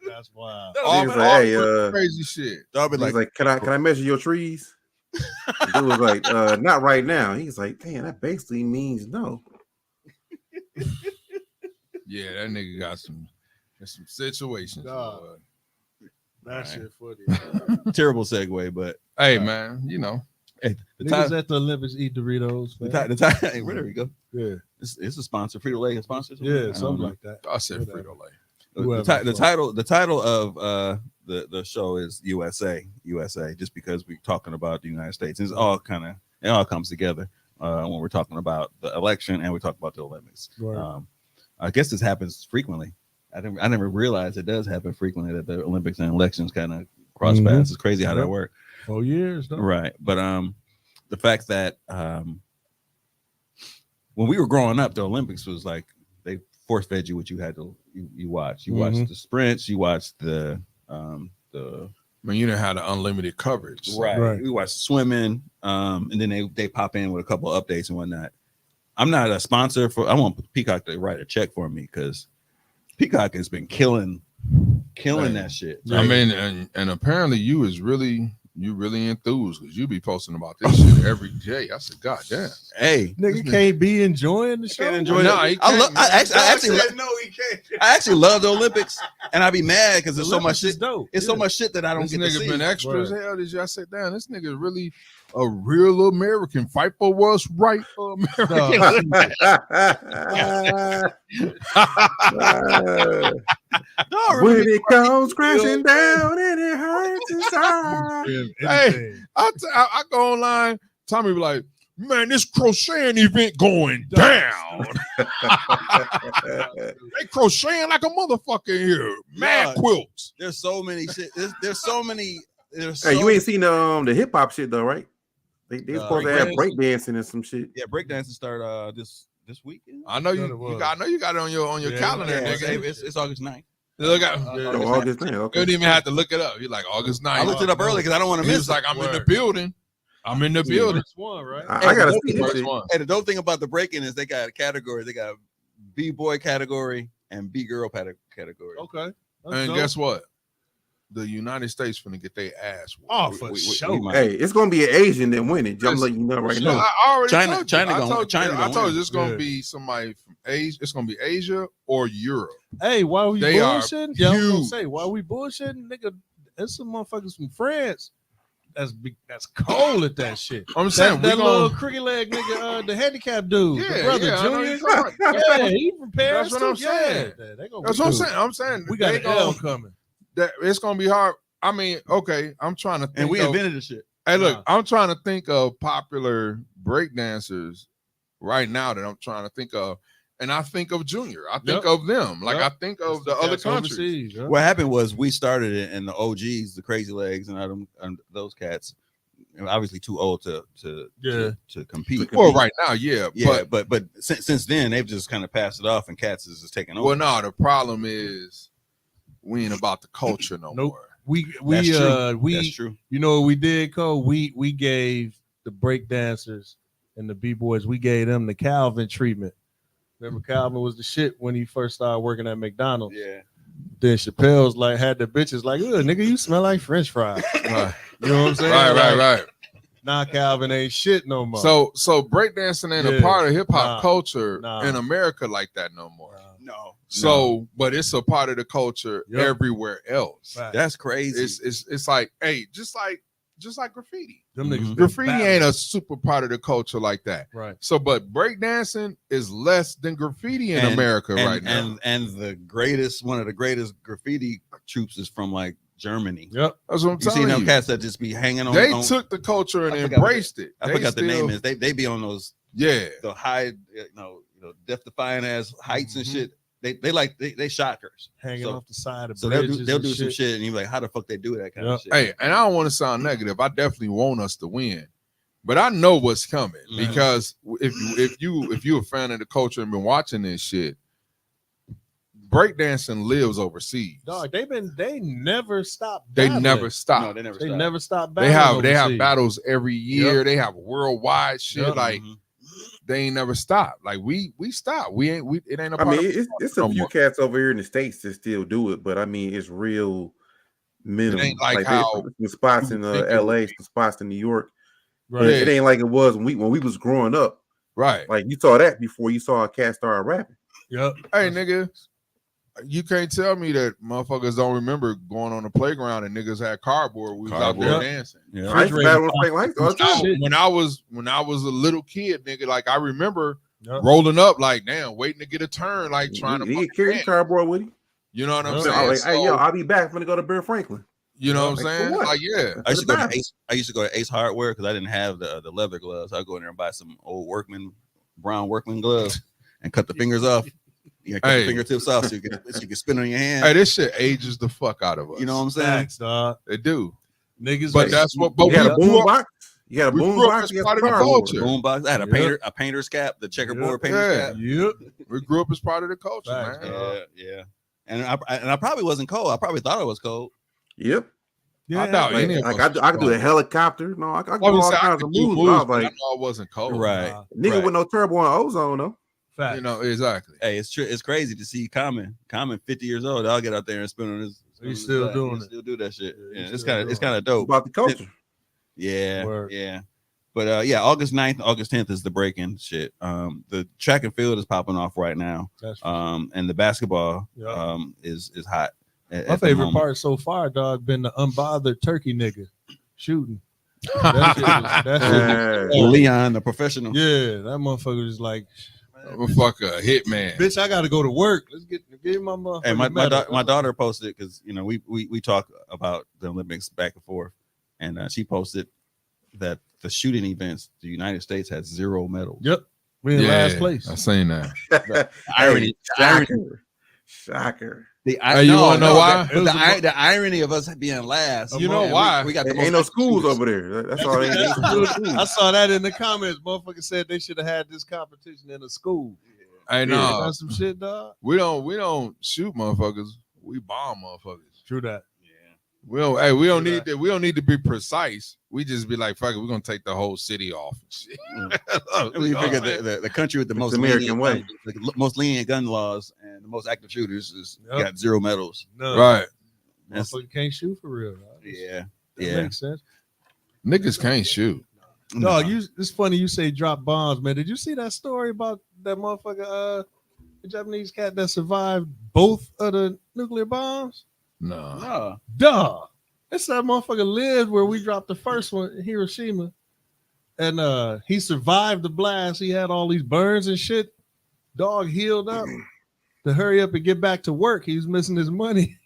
That's wild. He was like, hey, crazy shit. Dog be he was like, like, can I measure your trees? The dude was like, not right now. He's like, damn, that basically means no. Yeah, that nigga got some situations. Dog. boy. That Right. shit funny. terrible segue, but Hey, man, you know. hey, the Niggas title, at the Olympics eat Doritos. Man. the title, hey, where we go? Yeah, It's a sponsor. Frito-Lay a sponsor. yeah, something like that. I said Whatever. Frito-Lay. The title of the show is USA, just because we're talking about the United States. It all comes together when we're talking about the election and we talk about the Olympics. Right. I guess this happens frequently. I never realized it does happen frequently that the Olympics and elections kind of cross paths. It's crazy how that works. 4 years, though. Right. But the fact that when we were growing up, the Olympics was like they force fed you what you had to you watch. You watched the sprints, you watched the I mean, you didn't have the unlimited coverage. So. Right. We watched swimming, and then they pop in with a couple of updates and whatnot. I'm not a sponsor for. I want Peacock to write a check for me because Peacock has been killing that shit. I mean, and apparently you really enthused because you be posting about this shit every day. I said, God damn. Hey, Nigga can't be enjoying the show. can't enjoy No, it. he can't, I actually No, he can't. I actually love the Olympics, and I be mad because there's so much Olympics is shit. dope. It's so much shit that I don't This get to nigga see. been extra as hell. Did y'all sit down? This nigga really a real American. Fight for what's right for American. When it comes crashing down and it hurts inside. Hey, I go online. Tommy be like, man, this crocheting event going down. They crocheting like a motherfucker in here. Mad quilts. There's so many shit. There's so many. Hey, you ain't seen the hip hop shit though, right? They supposed to have breakdancing and some shit. Yeah, breakdancing start this weekend. I know you got it on your calendar, nigga. It's August 9th. Look at August 9th. Okay. You didn't even have to look it up. You're like August 9th. I looked it up early because I don't want to He miss. was like, I'm in the building. I'm in the building. First one, right? I gotta see this First shit. one. And the dope thing about the breaking is they got categories. They got B-boy category and B-girl category. Okay. And guess what? The United States finna get their ass whooped. Oh, for sure. Hey, it's gonna be an Asian that win it. I'm letting you know right No, now. I already China told you. I told win. you it's gonna be somebody from Asia. It's gonna be Asia or Europe. Hey, why we They are bullshitting? Yeah, I was gonna huge. say, why we bullshitting? Nigga, there's some motherfuckers from France that's cold at that shit. I'm saying that we little gonna. cricket leg nigga, the handicapped dude, Yeah, the brother yeah, I know Junior. you're talking about. Yeah, he from Paris. That's what I'm too. saying. Yeah, they gonna That's be what I'm good. saying. I'm saying We got they an L gonna- coming. that it's gonna be hard. I mean, okay, I'm trying to think And we of, invented the shit. Hey, look, I'm trying to think of popular breakdancers right now that I'm trying to think of. And I think of Junior. I think of them. Like I think of the other countries. What happened was we started it, and the OGs, the Crazy Legs, and those cats, obviously too old to compete. Well, right now, yeah. But since then they've just kind of passed it off, and cats is just taking over. Well, no, the problem is we ain't about the culture no more. That's true. You know what we did, Cole? We gave the break dancers and the B-boys, we gave them the Calvin treatment. Remember, Calvin was the shit when he first started working at McDonald's. Yeah. Then Chappelle's like had the bitches like, "Ugh, nigga, you smell like French fries." Right. You know what I'm saying? Right. Now Calvin ain't shit no more. So breakdancing ain't a part of hip hop culture in America like that no more. No. So, but it's a part of the culture everywhere else. Right. That's crazy. It's like, hey, just like graffiti. Them niggas Graffiti ain't a super part of the culture like that. Right. So, but breakdancing is less than graffiti in America right now. And one of the greatest graffiti troops is from like Germany. Yep. That's what I'm telling you. You see them cats that just be hanging on. They took the culture and embraced it. I forgot the name is. They be on those the high death defying ass heights and shit. They shockers hanging off the side of so bridges. they'll do some shit and you're like, how the fuck they do that kind of shit? Hey, and I don't want to sound negative. I definitely want us to win, but I know what's coming because if you're a fan of the culture and been watching this shit, breakdancing lives overseas. Dog, they never stop. They never stop. No, They never stop. They have battles every year. They have worldwide shit. Like they ain't never stop. Like we stop. It ain't a part. I mean, it's a few cats over here in the States that still do it, but I mean, it's real minimum. It ain't like how the spots in LA, the spots in New York. Right. It ain't like it was when we was growing up. Right. Like you saw that before you saw a cat start rapping. Yep. Hey, nigga. You can't tell me that motherfuckers don't remember going on the playground and niggas had cardboard. We was out there dancing. Yeah. I used to battle on the playground all the time. When I was a little kid, nigga, like I remember rolling up, like damn, waiting to get a turn, like trying to carry cardboard with him. You know what I'm saying? Like, hey, yo, I'll be back. I'm gonna go to Bear Franklin. You know what I'm saying? Like, yeah. I used to go to Ace Hardware because I didn't have the leather gloves. I'd go in there and buy some old brown workman gloves and cut the fingers off. You cut the fingertips off so you can spin on your hand. Hey, this shit ages the fuck out of us. You know what I'm saying? Thanks, dog. They do. Niggas, but that's what. But you had a boom box. You had a boom box. You part of the culture. Boom box. I had a painter's cap, the checkerboard painter's cap. Yep. We grew up as part of the culture, man. Yeah. And I probably wasn't cold. I probably thought I was cold. Yep. Yeah. I doubt any of us. I could do a helicopter. No, I could do all kinds of moves. I was like, I know I wasn't cold. Right. Nigga with no turbo and ozone though. You know, exactly. Hey, it's true. It's crazy to see Common 50 years old. I'll get out there and spin on his. He's still doing it. Still do that shit. Yeah, it's kind of dope. About the culture. Yeah. But August 9th, August 10th is the break-in shit. The track and field is popping off right now. And the basketball is hot. My favorite part so far, dog, been the unbothered turkey nigga shooting. That shit Leon, the professional. Yeah, that motherfucker was like, motherfucker, hitman. Bitch, I gotta go to work. Let's get my motherfucker. Hey, my daughter posted because we talk about the Olympics back and forth, and she posted that the shooting events, the United States has 0 medals. Yep, we in last place. I seen that. Irony. Shocker. You want to know why? The irony of us being last. You know why? We got there ain't no schools over there. That's all they ain't. I saw that in the comments. Motherfucker said they should have had this competition in a school. I know. That's some shit, dog. We don't shoot motherfuckers. We bomb motherfuckers. True that. We don't need that. We don't need to be precise. We just be like, fuck it, we're gonna take the whole city off. We figure the country with the most American way, the most lenient gun laws and the most active shooters got 0 medals. No. Right. Motherfucker can't shoot for real. Dog. That makes sense. Niggas can't shoot. Dog, it's funny you say drop bombs, man. Did you see that story about that motherfucker, the Japanese cat that survived both of the nuclear bombs? No. Duh. It's that motherfucker lived where we dropped the first one in Hiroshima. And he survived the blast. He had all these burns and shit. Dog healed up to hurry up and get back to work. He was missing his money.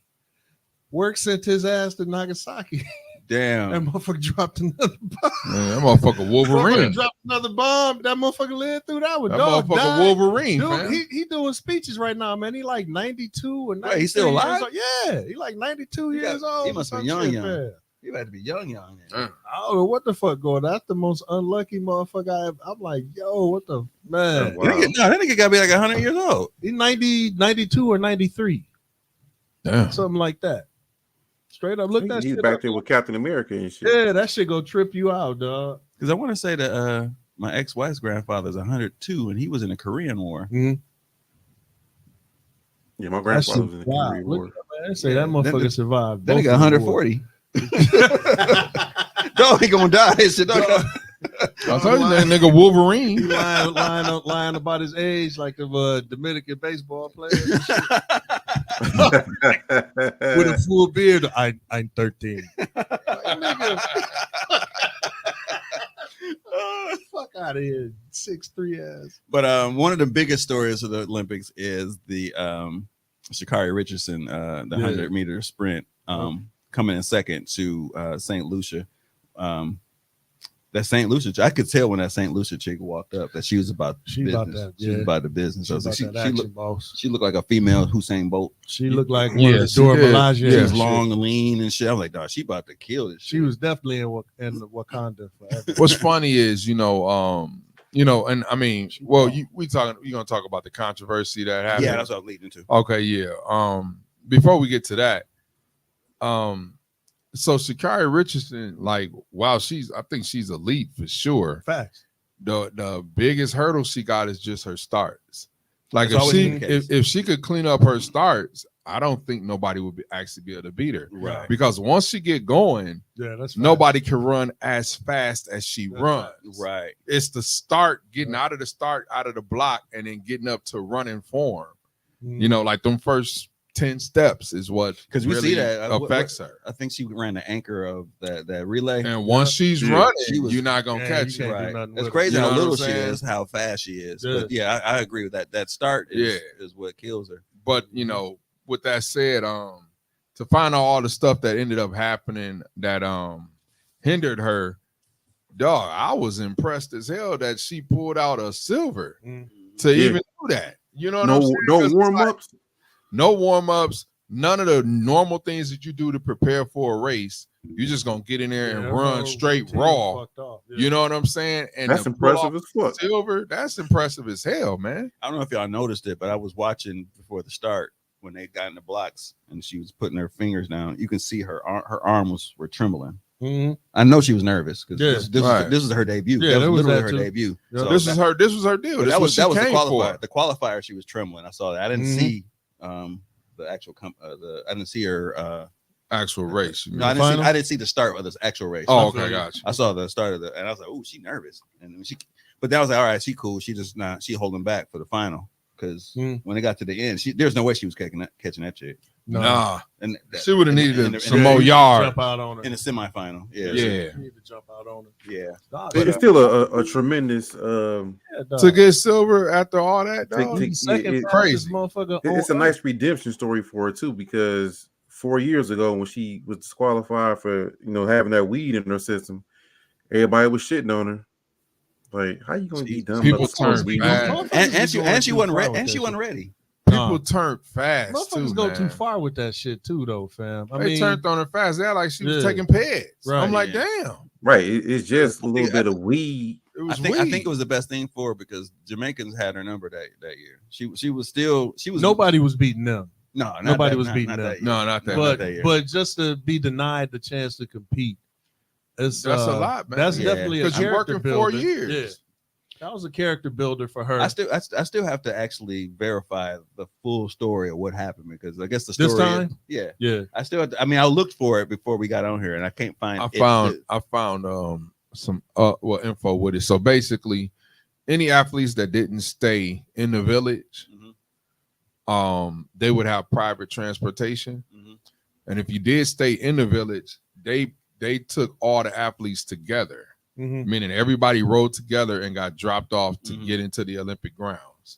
Work sent his ass to Nagasaki. Damn. That motherfucker dropped another bomb. Man, that motherfucker Wolverine. Dropped another bomb. That motherfucker lived through that one. That Dog motherfucker died. Wolverine, Dude, fam. he doing speeches right now, man. He like 92 or 93. Wait, he's still alive? years old. Yeah, he like 92 years old. He must be young. He had to be young. I don't know what the fuck going on. That's the most unlucky motherfucker I'm like, yo, what the man? Wow. That nigga gotta be like 100 years old. He's 92 or 93. Damn. Something like that. Straight up, look that He's shit back up. there with Captain America and shit. Yeah, that shit go trip you out, dog. Because I want to say that my ex-wife's grandfather's 102, and he was in the Korean War. Mm-hmm. Yeah, my grandfather was in the Korean War. Man, say that motherfucker survived. That nigga 140. Dog, he gonna die. Shit, dog. I told you that nigga Wolverine. He lying about his age like a Dominican baseball player. With a full beard. I'm 13. Fuck out of here. 6'3" ass. But one of the biggest stories of the Olympics is the Sha'Carri Richardson, the 100-meter sprint, coming in second to St. Lucia. That St. Lucia, I could tell when that St. Lucia chick walked up that she was about business. She was about the business. She looked like a female Usain Bolt. She looked like one of the Dora Milaje. She was long and lean and shit. I'm like, dog, she about to kill this shit. She was definitely in Wakanda forever. What's funny is, and I mean, well, we're gonna talk about the controversy that happened. Yeah, that's what I was leading to. Okay, yeah. Before we get to that, so Sha'Carri Richardson, like, wow, I think she's elite for sure. Facts. The biggest hurdle she got is just her starts. Like, if she could clean up her starts, I don't think nobody would actually be able to beat her. Right. Because once she get going, nobody can run as fast as she runs. Right. It's the start, getting out of the block, and then getting up to running form. Like them first 10 steps is what, because we see that affects her. I think she ran the anchor of that relay, and once she's running, you're not gonna catch her. Right. It's crazy how little she is, how fast she is. Yeah. But yeah, I agree with that. That start is what kills her. But with that said, to find out all the stuff that ended up happening that hindered her, dog, I was impressed as hell that she pulled out a silver to even do that. You know what I'm saying? No warm-ups. No warm-ups, none of the normal things that you do to prepare for a race. You're just gonna get in there and run straight raw. You know what I'm saying? And that's impressive as fuck. Silver, that's impressive as hell, man. I don't know if y'all noticed it, but I was watching before the start when they got in the blocks and she was putting her fingers down. You can see her arms were trembling. Mm-hmm. I know she was nervous because this is her debut. Yeah, that was literally her too. debut. Yeah. So this was her deal. That was the qualifier. The qualifier, she was trembling. I saw that. I didn't see the actual I didn't see her actual race. No, I didn't see the start of this actual race. Oh, okay, gotcha. I saw the start of and I was like, oh, she nervous. And but that was like, all right, she cool. She just she holding back for the final. Because when it got to the end, there's no way she was catching that chick. Nah. And she would have needed some more yards. Jump out on her in the semifinal. Yeah. You need to jump out on her. Yeah. But it's still a tremendous to get silver after all that. It's a nice redemption story for her too, because 4 years ago when she was disqualified for having that weed in her system, everybody was shitting on her. Like, how you gonna be done? People turn fast, and she wasn't ready. And she wasn't ready. People turned fast. Motherfuckers go too far with that shit too, though, fam. They turned on her fast. They're like she was taking peds. Right. I'm like, damn. Right. It's just a little bit of weed. I think it was the best thing for her because Jamaicans had her number that year. She was nobody was beating them. No, nobody was beating them. No, not that year. But just to be denied the chance to compete. That's a lot, man. That's definitely a character working builder. 4 years. Yeah. That was a character builder for her. I still have to actually verify the full story of what happened because I guess the story this time, yeah. I still have to, I looked for it before we got on here and I can't find. I found some info with it. So basically, any athletes that didn't stay in the village, they would have private transportation, and if you did stay in the village, they took all the athletes together. Meaning everybody rode together and got dropped off to get into the Olympic grounds.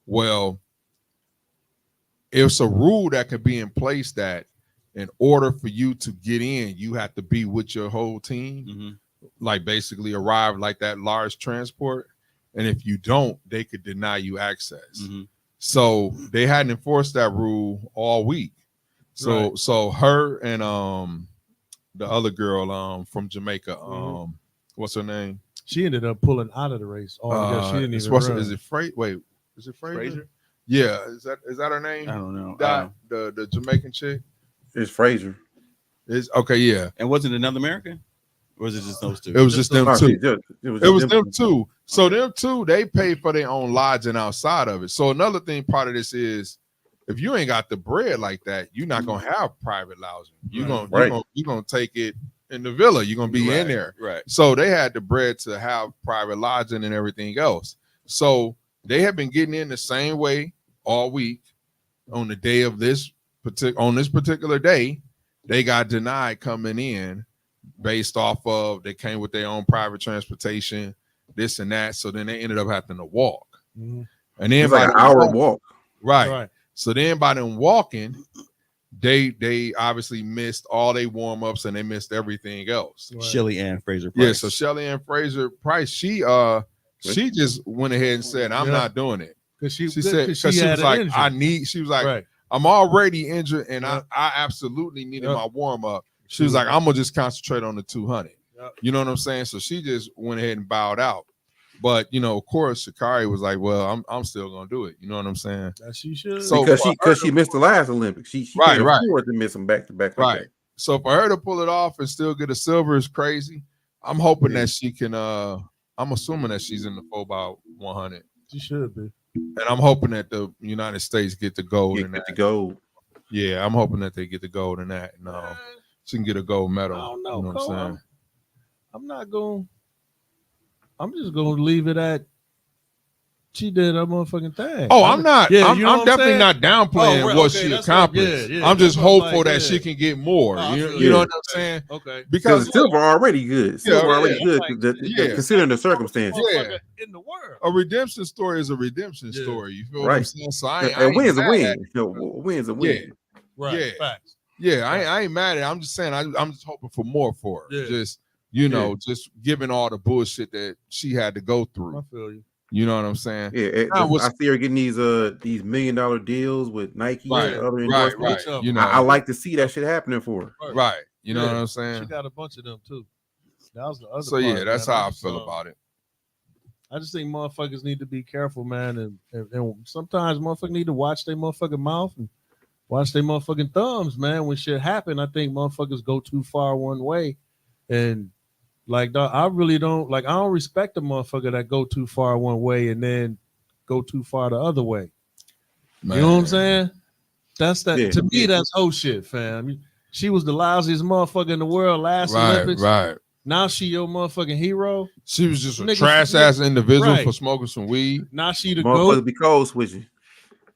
Well, it's a rule that could be in place that in order for you to get in, you have to be with your whole team, like basically arrive like that large transport. And if you don't, they could deny you access. So they hadn't enforced that rule all week. So her and the other girl from Jamaica, what's her name? She ended up pulling out of the race altogether. She didn't even run. Is it Wait, is it Fraser? Yeah, is that her name? I don't know. The Jamaican chick. It's Fraser. It's okay, yeah. And wasn't it another American? Or was it just those two? It was just them two. It was them two. So Okay. them two, they pay for their own lodging outside of it. So another thing, part of this is, if you ain't got the bread like that, you're not gonna have private lodging. You're gonna take it in the villa. You're gonna be in there. Right. So they had the bread to have private lodging and everything else. So they have been getting in the same way all week. On the day of this particular day, they got denied coming in based off of they came with their own private transportation, this and that. So then they ended up having to walk. And then it's like an hour walk. Right. So then by them walking, they obviously missed all they warm-ups and they missed everything else. Shelly Ann Fraser Price. Yeah, so Shelly Ann Fraser Price, she just went ahead and said, I'm not doing it. Because she said, because she was like, I'm already injured and I absolutely needed my warm-up. She was like, I'm gonna just concentrate on the 200. You know what I'm saying? So she just went ahead and bowed out. But of course, Sha'Carri was like, "Well, I'm still gonna do it." You know what I'm saying? That she should. So because she missed the last Olympics, she can't afford to miss them back to back. Right. So for her to pull it off and still get a silver is crazy. I'm hoping that she can. I'm assuming that she's in the 4x100. She should be. And I'm hoping that the United States get the gold. Get the gold. Yeah, I'm hoping that they get the gold in that. And she can get a gold medal. I don't know. You know what I'm saying? I'm not going. I'm just going to leave it at she did her motherfucking thing. Oh, I'm not. Yeah, I'm, you know I'm what definitely saying? not downplaying what okay, she that's accomplished. yeah, I'm just that's what I'm hopeful like, that she can get more. You know what I'm saying? Okay. Because silver already good. Silver already good. Yeah. Considering the circumstances. Yeah. In the world. A redemption story is a redemption story. You feel what I'm saying? So a win's a win. A win's a win. Right. Yeah. Facts. Yeah, I ain't mad at it. I'm just saying I'm just hoping for more for her. Yeah. Just just given all the bullshit that she had to go through. I feel you. You know what I'm saying? Yeah, I see her getting these $1 million deals with Nike and other endorsements. Right. I like to see that shit happening for her. Right. You know what I'm saying? She got a bunch of them too. That was the other so part, that's man. how I feel about it. I just think motherfuckers need to be careful, man, and sometimes motherfuckers need to watch their motherfucking mouth and watch their motherfucking thumbs, man. When shit happen, I think motherfuckers go too far one way, and like, dog, I really don't like. I don't respect a motherfucker that go too far one way and then go too far the other way. Man. You know what I'm saying? That's that. Yeah. To me, that's whole shit, fam. She was the lousiest motherfucker in the world last Olympics. Right. Now she your motherfucking hero. She was just a trash ass individual Right. for smoking some weed. Now she the Motherfuckers goat. be cold switching.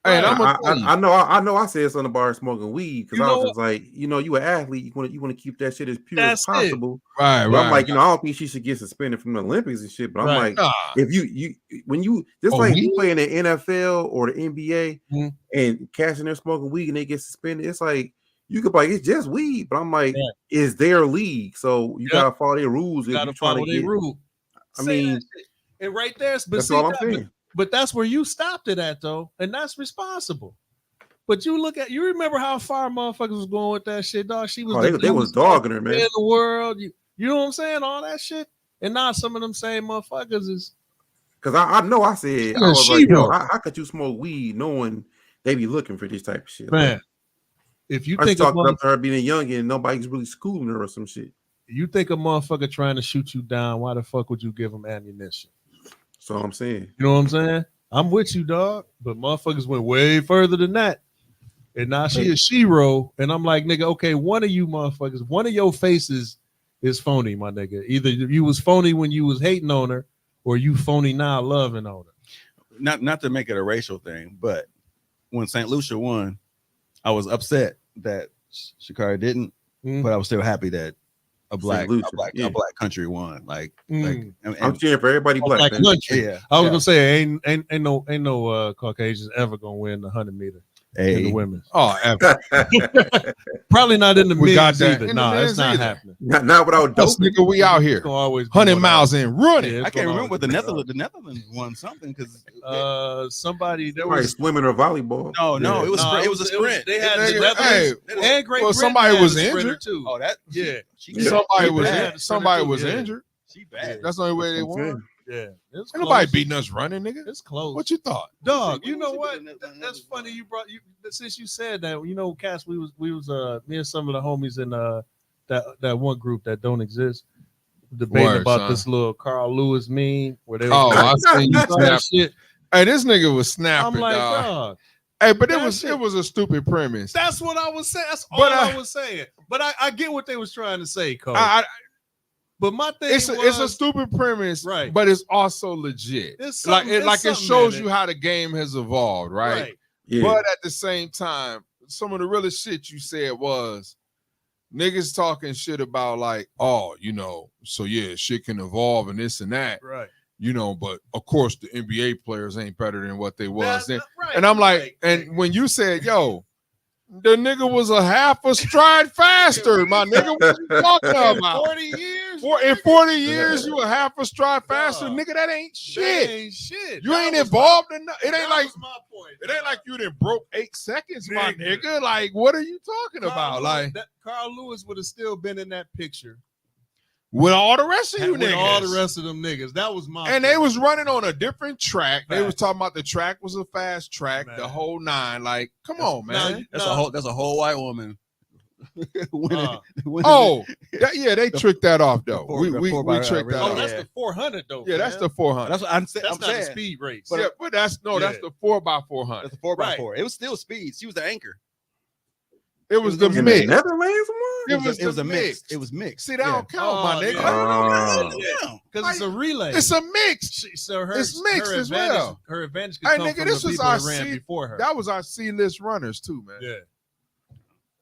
Hey, and I know. I said something about her smoking weed because I was just like, you an athlete. You want to keep that shit as pure as possible. Right. But I'm like, I don't think she should get suspended from the Olympics and shit. But I'm like, if you like you play in the NFL or the NBA and catching their smoking weed and they get suspended, it's like you could be like, it's just weed. But I'm like, it's their league, so you gotta follow their rules. You gotta follow their rule. I mean, and right there, that's all I'm saying. But that's where you stopped it at, though, and that's responsible. But you remember how far motherfuckers was going with that shit, dog. She was they was dogging her, man. In the world, you know what I'm saying? All that shit, and now some of them same motherfuckers is because I know I said I was like, how could you smoke weed knowing they be looking for this type of shit, man? Like, if you I think talked up to her being young and nobody's really schooling her or some shit. You think a motherfucker trying to shoot you down? Why the fuck would you give him ammunition? That's all I'm saying. You know what I'm saying? I'm with you, dog. But motherfuckers went way further than that. And now she is Shiro. And I'm like, nigga, okay, one of you motherfuckers, one of your faces is phony, my nigga. Either you was phony when you was hating on her, or you phony now loving on her. Not to make it a racial thing, but when St. Lucia won, I was upset that Sha'Carri didn't, but I was still happy that a black country won. Like, I'm cheering for everybody black. Country. Yeah, I was gonna say ain't no Caucasians ever gonna win the 100 meter. in the women's. Oh, ever. Probably not in the We got men's that. either. In the No, men's it's not either. happening. Not without Us, doping. nigga, we out here. It's gonna always be 100 one miles out. in running. Yeah, it's I can't gonna remember what always the be one out. Netherlands won something because Somebody there Probably was swimming or volleyball. no, it was No, it was a sprint. They had the Nigga, Netherlands hey, and Great well, Britain somebody had was a sprinter injured. too. Oh, that Yeah, Somebody was Britain in, had a somebody sprinter, was too, yeah. injured. she bad. That's the only way they That's what I'm won. Yeah, it was Ain't nobody close. beating us running, nigga. It's close. What you thought? Dog, you know what? That's funny. You brought you since you said that. You know, Cass, we was me and some of the homies in that one group that don't exist debating Word, about son. this little Carl Lewis meme where they Oh, I seen you all snap. that shit. Hey, this nigga was snapping. I'm like, dog. dog. Hey, but that it shit- was a stupid premise. That's what I was saying. That's all But I was saying. But I get what they was trying to say, Cole. I, but my thing it's a stupid premise, Right. but it's also legit. It's Like something- it, it's like it something shows in you it. how the game has evolved, right? Yeah. But at the same time, some of the realest shit you said was niggas talking shit about like, oh, you know, so yeah, shit can evolve and this and that, Right. you know. But of course, the NBA players ain't better than what they was then. Right. And I'm like, Right. and when you said, yo, the nigga was a half a stride faster, my nigga. What you talking about? 40 years. In 40 years, you a half a stride faster, Dog. nigga. That ain't shit. That ain't shit. You That ain't was involved in. It that ain't like was my point. it ain't like you done broke 8 seconds, my Nigga. nigga. Like, what are you talking about? Like, Carl Lewis would have still been in that picture with all the rest of you with niggas, all the rest of them niggas. That was my and point. they was running on a different track. They was Facts. talking about the track was a fast track, Man. the whole nine. Like, come on, man. That's a whole white woman. winning. Oh, yeah, they tricked that off though. four- We the we four we by- tricked that Oh, off. that's the 400 though. Yeah, that's man. the 400. That's what I'm That's I'm not saying. a speed race. Yeah, but that's Yeah. the 4x400. That's the 4x4. Right. It was still speed. She was the anchor. It was the In the mix. Netherlands one? It was the a mix. It was mixed. See, that don't count, my nigga. Oh. Because it's a relay. It's a mix. So her, It's mixed her as advantage, well. Her advantage could Hey, come nigga, from this the was people our that ran C. before her. That was our C-list runners too, man. Yeah.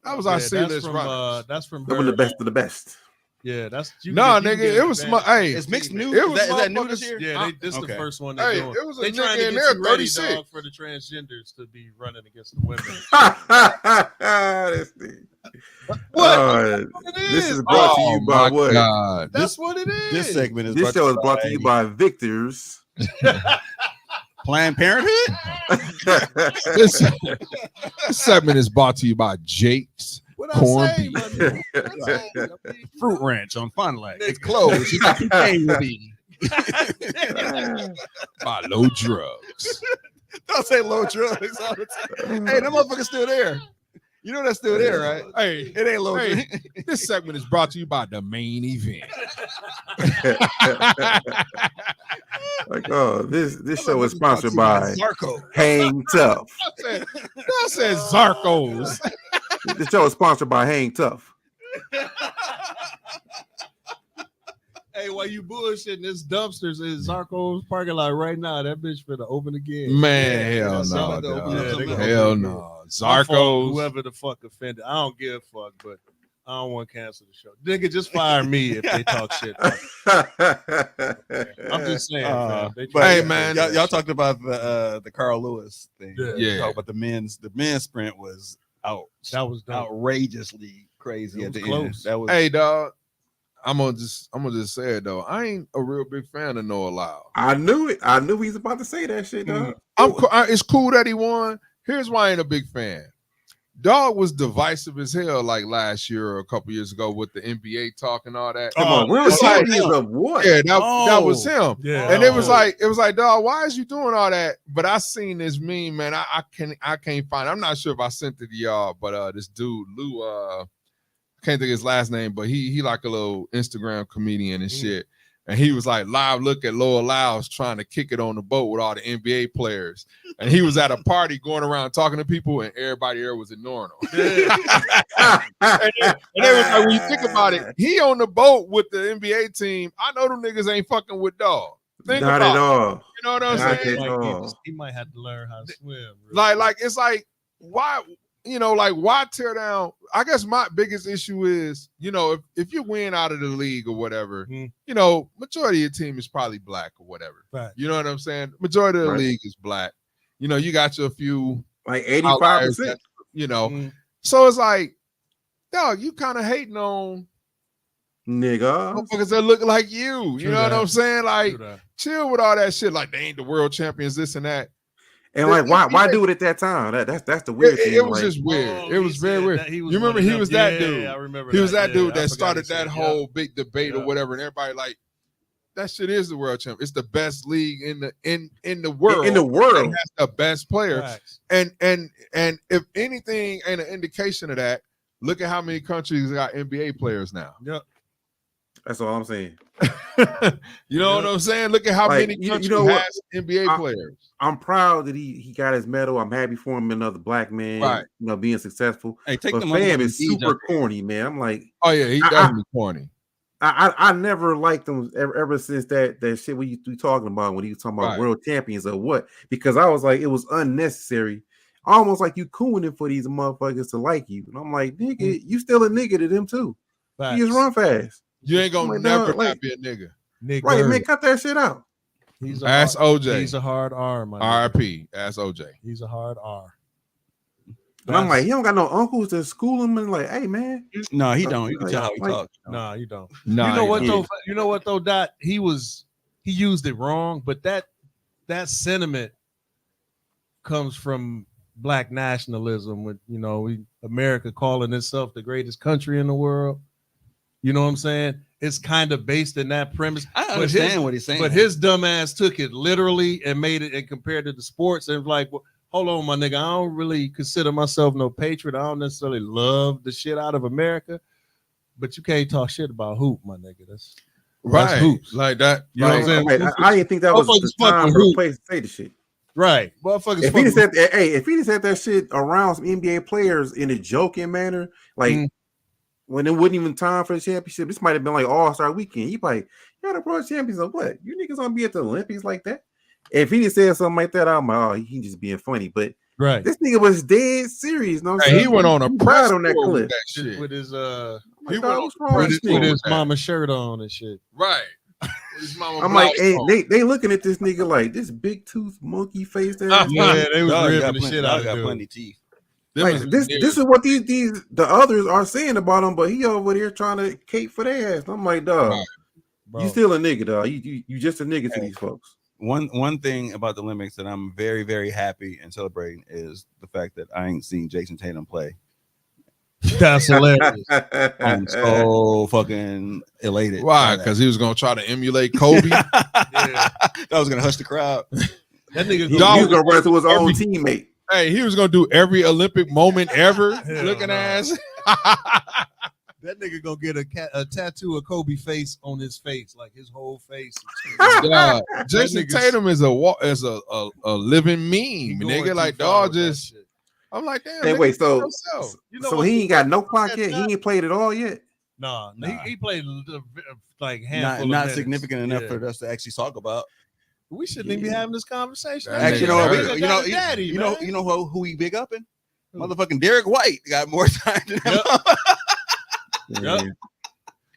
That was our C-list from, runners. that's from Them her. are the best of the best. Yeah, that's you Nah, can get- you nigga, can get it an was advantage. hey. It's mixed new. It Is was that new this motherfuckers- year? Yeah, this is Okay. the first one they're Hey, doing. it was a They trying to nigga in get there, you ready, 36. dog, for the transgenders to be running against the women. This thing. This is brought to you by what? God. That's what it is. This segment is This show is brought to you by Victor's. Planned Parenthood. This segment is brought to you by Jake's What I Corned say, Beef. my nigga? Fruit Ranch on Fun Lake. It's closed. You can pay with me. By Low Drugs. Don't say low drugs all the time. Hey, that motherfucker's still there. You know that's still there, right? Hey, It ain't low hey, drugs. this segment is brought to you by the main event. Like, oh, this show is sponsored by Zarko. Hang Tough. I said Zarkos. This show is sponsored by Hang Tough. Hey, while you bullshitting, this dumpsters in Zarko's parking lot right now. That bitch finna open again. Man, Yeah, hell so no. about to open up dog. something Hell else. no. My fault, Zarkos. whoever the fuck offended. I don't give a fuck, but I don't want to cancel the show. Nigga, just fire me if they talk shit. I'm just saying, fam. They But try hey, to- man. y'all talked about the Carl Lewis thing. Yeah. Talk about the men's sprint was That was dope. outrageously crazy It at was the close. end. That was Hey, dog. I'm gonna just say it though. I ain't a real big fan of Noah Lyles. I knew it. I knew he was about to say that shit, dog. It's cool that he won. Here's why I ain't a big fan. Dog was divisive as hell like last year or a couple years ago with the NBA talk and all that. Come on, we're it's like- champions of what? Yeah, that was him. Yeah. And it was like, dog, why is you doing all that? But I seen this meme, man. I can't find it. I'm not sure if I sent it to y'all, but this dude, Lou, I can't think of his last name, but he like a little Instagram comedian and shit. And he was like, live look at Noah Lyles trying to kick it on the boat with all the NBA players. And he was at a party going around talking to people, and everybody there was ignoring him. and they was like, when you think about it, he on the boat with the NBA team. I know them niggas ain't fucking with dog. Think Not about at it. all. You know what I'm Not saying? at all. He might have to learn how to swim. Like it's like, why, why tear down? I guess my biggest issue is, if you win out of the league or whatever, majority of your team is probably black or whatever. Right. You know what I'm saying? Majority of the Right. league is black. You got your few like outliers 85%. that, you know. So it's like, dog, you kind of hating on niggas motherfuckers that look like you. You True know that. what I'm saying? Like, True that. chill with all that shit. Like, they ain't the world champions, this and that. And like, why do it at that time? That's the weird thing. It was like, just weird. Oh, it was he very said weird. that he was You remember one of he them. was that Yeah, dude. I remember He was that. that dude Yeah, I that forgot started he that said, whole big debate or Yeah. whatever, and everybody like that shit is the world champ. It's the best league in the world. In the world. It has the best player. Facts. And if anything ain't an indication of that, look at how many countries got NBA players now. Yep. That's all I'm saying. You know what I'm saying? Look at how Like, many you countries know what? has NBA players. I'm proud that he got his medal. I'm happy for him, another black man, Right. you know, being successful. Hey, take But the fam motherfucking is beads super up there. corny, man. I'm like, Oh yeah, he definitely corny. I never liked him ever since that shit we talking about when he was talking about Right. world champions or what, because I was like, it was unnecessary, almost like you cooning for these motherfuckers to like you. And I'm like, nigga, you still a nigga to them too. Facts. You just run fast. You ain't gonna I'm like, never dog, not like, be a nigga. Nigga. right, man, cut that shit out. He's Ask hard, OJ. He's a hard R, my nigga. R.I.P. Ask OJ. He's a hard R. And I'm like, he don't got no uncles that school him and like, hey man. No, he don't. You can tell how he Like, talks. Nah, you don't. Nah, you know he what don't. though? You know what though? Dot. He used it wrong, but that sentiment comes from black nationalism. With America calling itself the greatest country in the world. You know what I'm saying? It's kind of based in that premise. I understand what he's saying. But his dumb ass took it literally and made it and compared it to sports and was like, well, hold on, my nigga. I don't really consider myself no patriot. I don't necessarily love the shit out of America, but you can't talk shit about hoop, my nigga. That's hoops. Like that. You know what I'm saying? Right. I didn't think that was the time or the place to say the shit. Right. Motherfuckers. If he just said that, if he just had that shit around some NBA players in a joking manner, like when it wasn't even time for the championship, this might have been like All-Star weekend. He like, yeah, the world champions of what? You niggas gonna be at the Olympics like that? If he just said something like that, I'm like, oh, he just being funny. But right, this nigga was dead serious. No, Hey, he went on a press on that tour clip with that shit. with his He went on a with press his tour mama shirt on and shit. Right. With his mama I'm like, blouse hey, on. they looking at this nigga like this big tooth monkey face. Yeah, they was Dog ripping got the plenty- shit dog out of got dude. plenty of teeth. Like, this is what these the others are saying about him, but he over there trying to cape for their ass. I'm like, dog, Bro. you still a nigga, dog. You just a nigga to these folks. One thing about the Olympics that I'm very, very happy and celebrating is the fact that I ain't seen Jason Tatum play. That's hilarious. I'm so fucking elated. Why? Because he was gonna try to emulate Kobe. That was gonna hush the crowd. That nigga He was gonna run to his own teammate. Hey, he was gonna do every Olympic moment ever. Hell Looking no. ass. That nigga gonna get a tattoo of Kobe face on his face, like his whole face. Yeah. Jason nigga's- Tatum is a living meme, going nigga. too Like, far dog, with that just. shit. I'm like, damn. Hey, nigga, wait, so yourself. You know so what he the ain't got fuck no is clock that yet. He not- ain't played it all yet. Nah, Nah. He played like handful Not of minutes. significant enough Yeah. for us to actually talk about. We shouldn't even be having this conversation. That Actually, nigga hurt. Daddy, you know who we big up in? Motherfucking Derek White got more time than him. Yep.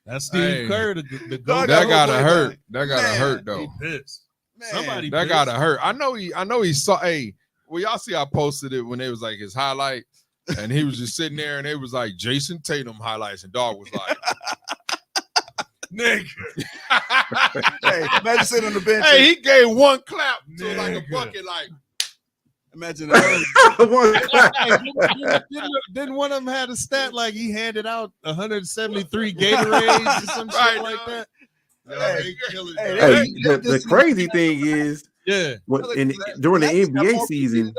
That's Steve Hey. Kerr. The Dog, That whole gotta boy hurt. done. That gotta Man, hurt though. He pissed. Man, Somebody That pissed. gotta hurt. I know he saw. Hey, well, y'all see I posted it when it was like his highlight, and he was just sitting there, and it was like Jason Tatum highlights, and dog was like, nigga. Hey, imagine sitting on the bench. hey, he gave one clap to like a Nigga. bucket, like. Imagine Didn't one of them had a stat like he handed out 173 Gatorades or some shit Right, like dog. that? Hey, killing hey, it. Hey, the crazy thing is, Yeah. during the NBA season,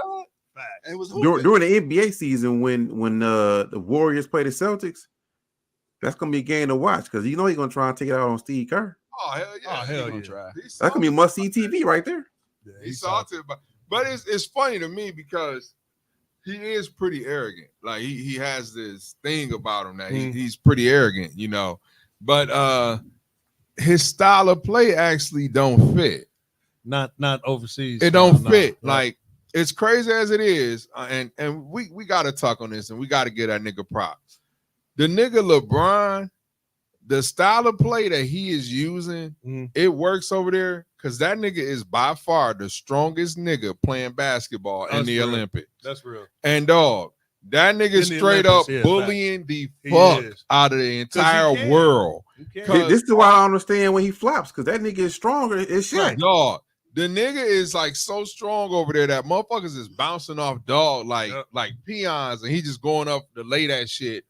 it was during the NBA season, when the Warriors play the Celtics, that's gonna be a game to watch because you know he's gonna try and take it out on Steve Kerr. Oh hell yeah! Oh, hell gonna yeah. try. That's gonna be must see TV right there. He saw it, but it's funny to me because he is pretty arrogant. Like he has this thing about him that he's pretty arrogant, you know. But his style of play actually don't fit. Not overseas. It don't No, fit. no. Like it's crazy as it is, and we got to talk on this, and we got to get that nigga props. The nigga LeBron, the style of play that he is using, it works over there because that nigga is by far the strongest nigga playing basketball in the Olympics. That's real. And dog, that nigga In the straight Olympics, up yeah, bullying the He fuck is. out of the entire world. This is why I understand when he flops, because that nigga is stronger as shit. Dog, the nigga is like so strong over there that motherfuckers is bouncing off dog like peons, and he just going up to lay that shit.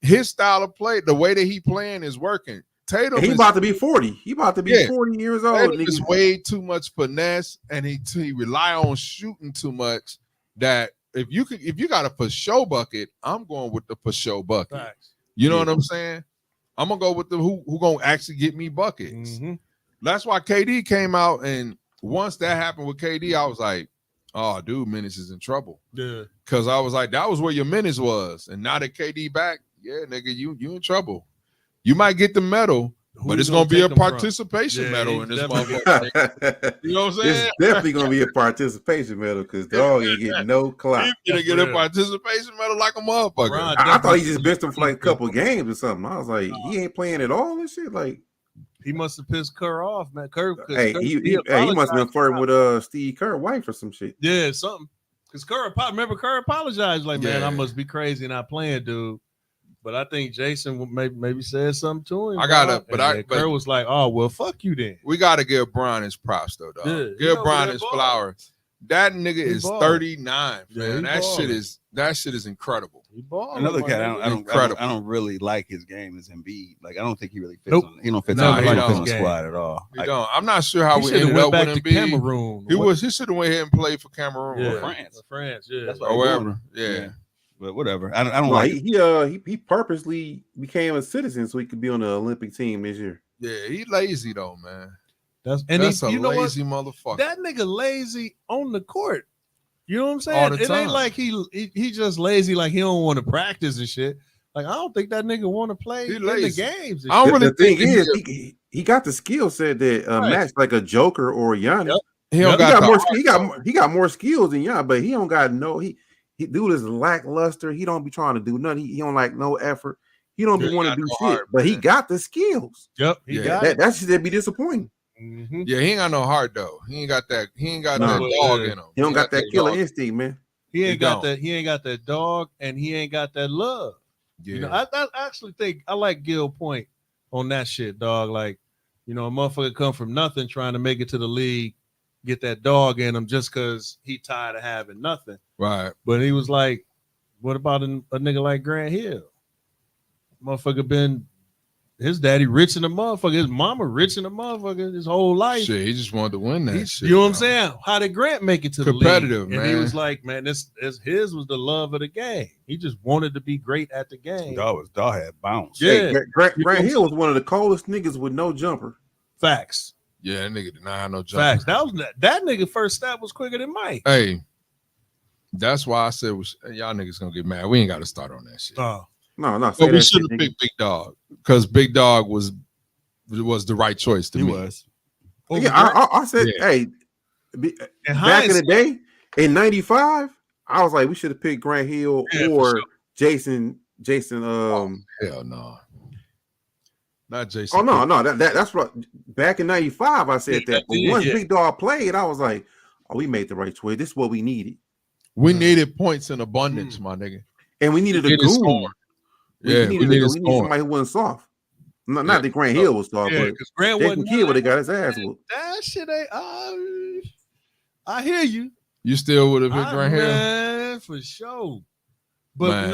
His style of play, the way that he playing is working. Tatum, he about to be 40. He about to be 40 years old. Tatum is way too much finesse, and he rely on shooting too much. That if you got a for show bucket, I'm going with the for show bucket. Facts. You know what I'm saying? I'm gonna go with the who gonna actually get me buckets. That's why KD came out, and once that happened with KD, I was like, oh, dude, Minutes is in trouble. Yeah. Because I was like, that was where your Minutes was. And now that KD back, yeah, nigga, you in trouble. You might get the medal, but it's gonna be a participation medal in this motherfucker. You know what I'm saying? It's definitely gonna be a participation medal because dog ain't getting no clout. He's gonna get a participation medal like a motherfucker. I thought he just missed him for like a couple games or something. I was like, he ain't playing at all and shit. Like, he must have pissed Kerr off, man. Kerr, he must have been flirting with Steve Kerr wife or some shit. Yeah, something. Because Kerr apologized, like, man, I must be crazy not playing, dude. But I think Jason maybe said something to him. Kerr was like, oh, well, fuck you then. We gotta give Bron his props though, dog. Yeah, give Bron his flowers. That nigga is 39, man. That shit is incredible. Another cat I don't really like his game is Embiid. Like I don't think he really fits on. He don't fit No, on he the don't. squad at all. He don't. I'm not sure how we ended up with Embiid. Cameroon. He should have went ahead and played for Cameroon. Yeah. France, yeah. That's or wherever. Yeah. But whatever. I don't like he purposely became a citizen so he could be on the Olympic team this year. Yeah, he lazy though, man. That's a lazy motherfucker. That nigga lazy on the court. You know what I'm saying? All the it time. ain't like he just lazy, like he don't want to practice and shit. Like I don't think that nigga want to play in the games. I don't really think he got the skill set that match like a Joker or a Giannis. Yep. He got more skills than Giannis, but he don't got he dude is lackluster. He don't be trying to do nothing. He don't like no effort. He don't be want to do shit, but he got the skills. Yep, that should be disappointing. Yeah, he ain't got no heart though. He ain't got that dog in him. He don't got that killer instinct, man. He ain't got that dog, and he ain't got that love. Yeah. You know, I actually think I like Gil Point on that shit, dog. Like, you know, a motherfucker come from nothing trying to make it to the league, get that dog in him just because he tired of having nothing. Right. But he was like, what about a nigga like Grant Hill? Motherfucker been his daddy rich in the motherfucker, his mama rich in the motherfucker his whole life. Shit, he just wanted to win that shit. You know what I'm saying? How did Grant make it to competitive, the league? And he was like, man, this his was the love of the game. He just wanted to be great at the game. Dog had bounce. Yeah. Hey, Grant Hill was one of the coldest niggas with no jumper. Facts. Yeah, that nigga did not have no jumper. Facts. That nigga first step was quicker than Mike. Hey, that's why I said y'all niggas gonna get mad. We ain't got to start on that shit. Oh. No. But we should have picked Big Dog because Big Dog was the right choice to me. He was. Yeah, I said, hey, back in the day, in '95, I was like, we should have picked Grant Hill or Jason. Hell no. Not Jason. Oh no, that's what back in '95 I said that. But once Big Dog played, I was like, oh, we made the right choice. This is what we needed. We needed points in abundance, my nigga. And we needed a goon. We needed somebody who wasn't soft. Not that Grant Hill was soft, but Grant Jason Kidd would have got his ass whooped. That shit ain't. I hear you. You still would have been Grant Hill, man, for sure. But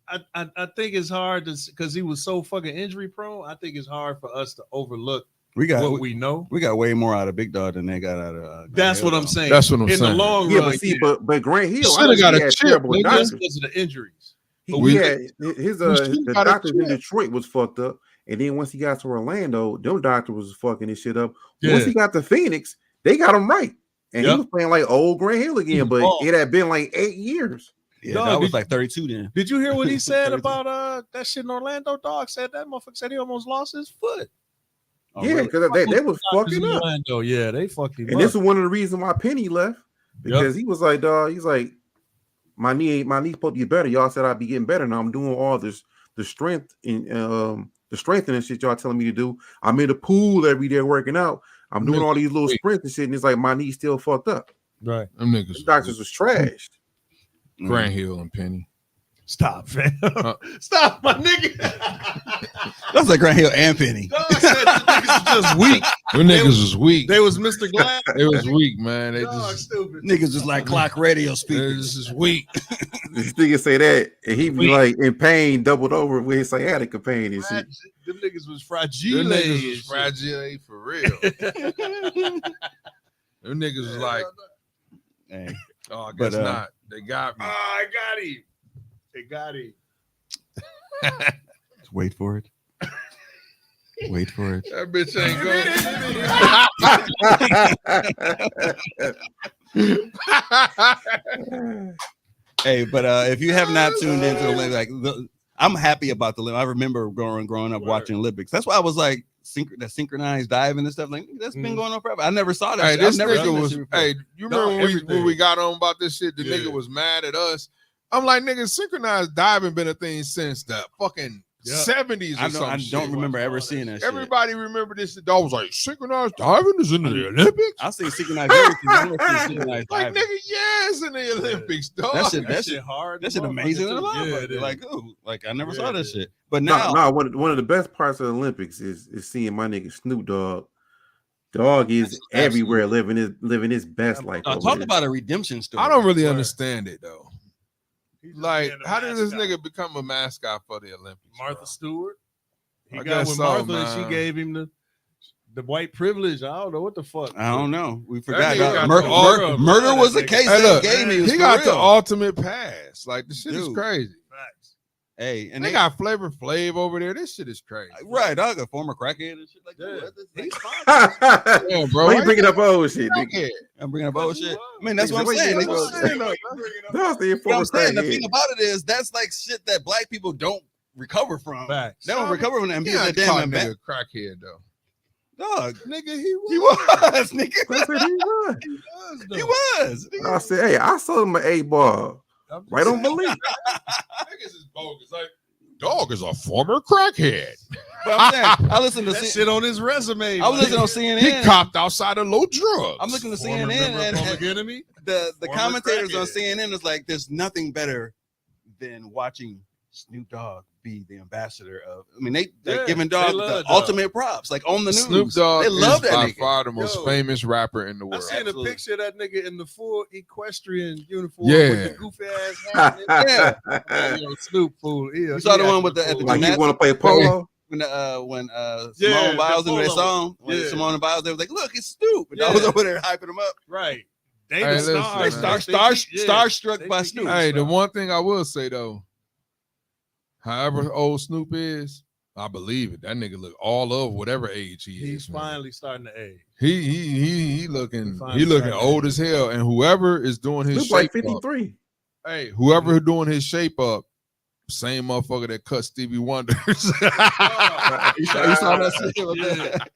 I think it's hard because he was so fucking injury prone. I think it's hard for us to overlook what we know. We got way more out of Big Dog than they got out of. That's what I'm saying. That's what I'm saying. In the long run, but Grant Hill should have got a chip because of the injuries. The doctors in Detroit was fucked up, and then once he got to Orlando, them doctors was fucking his shit up. Yeah. Once he got to Phoenix, they got him right, and he was playing like old Grant Hill again. But it had been like 8 years. Yeah, that was like 32 then. Did you hear what he said about that shit in Orlando? Dog said that motherfucker said he almost lost his foot. Oh, yeah, because they was fucking up. Orlando, yeah, they fucked him up. And this is one of the reasons why Penny left, because he was like, dog, he's like, my knee supposed to get better. Y'all said I'd be getting better. Now I'm doing all this, the strength and the strengthening shit y'all telling me to do. I'm in the pool every day working out. I'm doing all these little sprints and shit, and it's like my knee's still fucked up. Right. Them niggas. The doctors was trash. Grant Hill and Penny. Stop, fam. Stop, my nigga. That's like Grant Hill and Penny. Dog said the niggas was just weak. Them niggas was weak. They was Mr. Glass. It was weak, man. They Dog, just stupid. Niggas just like clock radio speakers. This is weak. This nigga say that, and he be like in pain, doubled over with his sciatica pain and shit. Them niggas was fragile. Them niggas was fragile for real. Them niggas was like, Hey. oh, I guess not. They got me. Oh, I got him. They got him. Wait for it. Wait for it. That bitch ain't going. Hey, but if you have not tuned into the Olympics, I'm happy about the Olympics. I remember growing up watching Olympics. That's why I was like that synchronized diving and stuff. Like that's been going on forever. I never saw that. Hey, shit. this I've never nigga was. Hey, you remember when we got on about this shit? The nigga was mad at us. I'm like, nigga, synchronized diving been a thing since the fucking 70s or something. I don't remember ever seeing that. Everybody remember this. Dog was like, synchronized diving is in the Olympics. I seen synchronized everything. Like nigga, yes, in the Olympics, dog. That shit hard. That shit amazing. Like, ooh, like I never saw that shit. But now, one of the best parts of the Olympics is seeing my nigga Snoop Dogg. Dog is everywhere, living his best life. Talk about a redemption story. I don't really understand it though. Like, how did this nigga become a mascot for the Olympics? Martha Stewart. He I got guess with so, Martha man. and she gave him the white privilege. I don't know what the fuck. I don't know. We That forgot. nigga got Murder was the case Hey, they look, gave me. he got the ultimate pass. Like, the shit is Dude. crazy. Hey, and They got Flavor Flav over there. This shit is crazy. right. I got former crackhead and shit like that. Yeah, bro. Why you bringing up old shit, nigga? Yeah. I'm bringing up old shit. I mean, that's what I'm saying. No, I'm saying What I'm saying, the crackhead. thing about it is that's like shit that black people don't recover from. Facts. They don't recover from that. And He because ain't that caught damn nigga crackhead though. dog. Nigga, He was, nigga. I said he was. He was. I said, hey, I sold him an 8-ball. Right on belief. Niggas is bogus. Like, dog is a former crackhead. But I'm saying, I listened to That shit on his resume. I was listening on CNN. He copped outside of low drugs. I'm looking to Former CNN member of and Public Enemy. the Former commentators on crackhead. CNN is like, there's nothing better than watching Snoop Dogg be the ambassador of. I mean, they giving they Dogg love the Dogg. ultimate props, like on the news. Snoop Dogg they love is that by nigga. far the most Yo. famous rapper in the I world. seen Absolutely. a picture of that nigga in the full equestrian uniform Yeah. with the goofy ass hat. Yeah. Yo, Snoop fool. You saw the one with the at the Like he gymnastics? want to play polo. when Simone Yeah, Biles the and they polo. saw him. When Yeah. Simone Biles, they was like, "Look, it's Snoop." And I Yeah. was over there hyping him up. Right. They Hey, the listen, stars. man. Starstruck by Snoop. Hey, the one thing I will say though, however old Snoop is, I believe it. That nigga look all of whatever age he He's is. man. finally starting to age. He looking finally started. old as hell. And whoever is doing his Snoop like shape up, 53. hey, whoever doing his shape up, same motherfucker that cut Stevie Wonder. You saw that shit with that?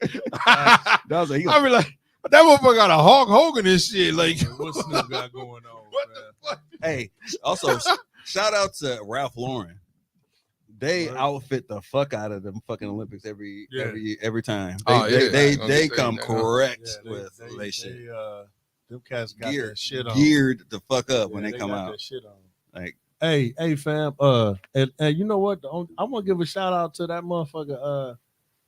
That was like, I mean, like, that motherfucker got a Hulk Hogan and shit. Like, What Snoop got going on? what man? the fuck? hey, also shout out to Ralph Lauren. They outfit the fuck out of them fucking Olympics every time. They come correct with they shit. Them cats got Geared, that shit on. geared the fuck up when Yeah, they come got out. that shit on. Like, Hey, fam. And you know what? I want to give a shout out to that motherfucker,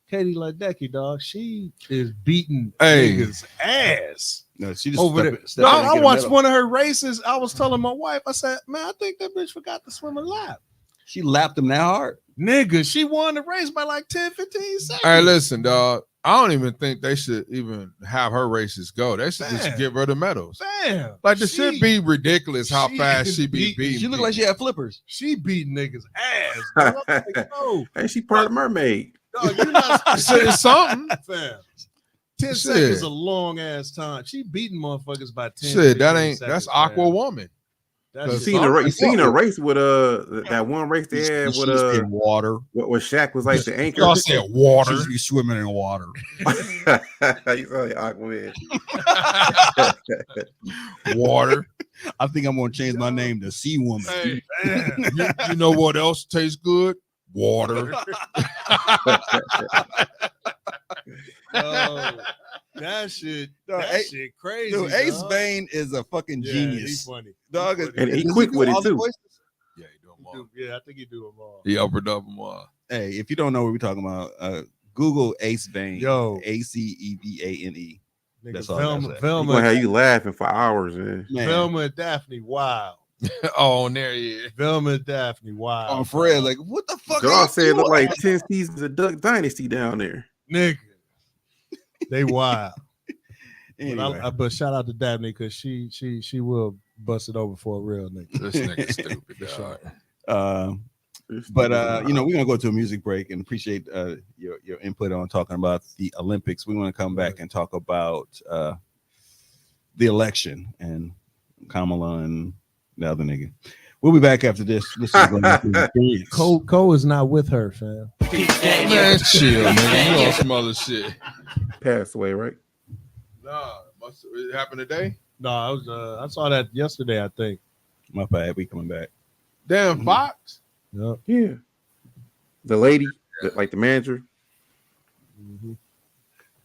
Katie Ledecky, dog. She is beating niggas ass. no, she just Over there. stepped in and I get a watched medal. one of her races. I was telling my wife, I said, man, I think that bitch forgot to swim a lap. She lapped him that hard. Nigga, she won the race by like 10, 15 seconds. Hey, listen, dog. I don't even think they should even have her races go. They should just Damn. give her the medals. Damn. Like, the shit be ridiculous how she fast she be beat- beating. She looked like she had flippers. She beat niggas ass. Dog. I'm like, no, Hey, she part of Mermaid. dog, you're not Shit, something. fam. 10 Shit. seconds a long ass time. She beating motherfuckers by 10. Shit, that 15 ain't seconds, that's Aqua fam. Woman. That You shit- seen a race with that one race they had with water. what Shaq was like the anchor. Y'all said water. She's be swimming in water. You saw the Aquaman. Water. I think I'm gonna change my name to Sea Woman. Hey, you know what else tastes good? Water. Yo, that That shit, Dog, that Ace- shit crazy. Dude, Ace dog. Bane is a fucking Yeah, genius. he's funny. Dog, And he does quick do with it, all the too. voices? Yeah, he do them He all. do- Yeah, I think he do them all. He upper up them all. Hey, if you don't know what we're talking about, Google Ace Bane. Yo. ACEVANE. Nigga, That's all I gotta say. He's Velma, gonna have you laughing for hours, man. Man. Velma and Daphne, wow. Oh, and there he is. Velma and Daphne, wow. On Fred, like, what the fuck? Dog are said you it looked doing? like 10 seasons of Duck Dynasty down there. Nigga, they wild. Anyway. But shout out to Daphne because she will bust it over for a real nigga. This nigga stupid, dog. But you know, we're gonna go to a music break and appreciate your input on talking about the Olympics. We want to come back and talk about the election and Kamala and the other nigga. We'll be back after this. This is going to be Cole is not with her, fam. Man, chill, nigga. You on some other shit. Passed away, right? Nah, it happened today? No, I saw that yesterday, I think. My bad. We coming back. Damn, Fox. Yep. Yeah. The lady, like the manager. Mm-hmm.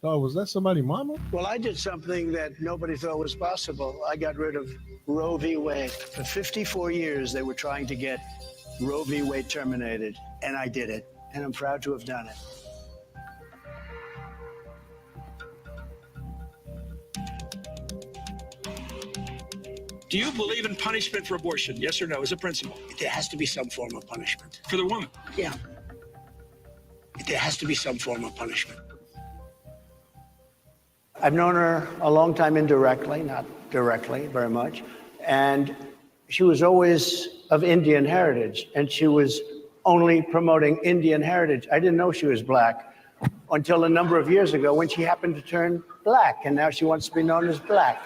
Oh, was that somebody, mama? Well, I did something that nobody thought was possible. I got rid of Roe v. Wade. For 54 years, they were trying to get Roe v. Wade terminated, and I did it, and I'm proud to have done it. Do you believe in punishment for abortion? Yes or no, as a principle? There has to be some form of punishment. For the woman? Yeah. There has to be some form of punishment. I've known her a long time indirectly, not directly very much. And she was always of Indian heritage, and she was only promoting Indian heritage. I didn't know she was black until a number of years ago when she happened to turn black, and now she wants to be known as black.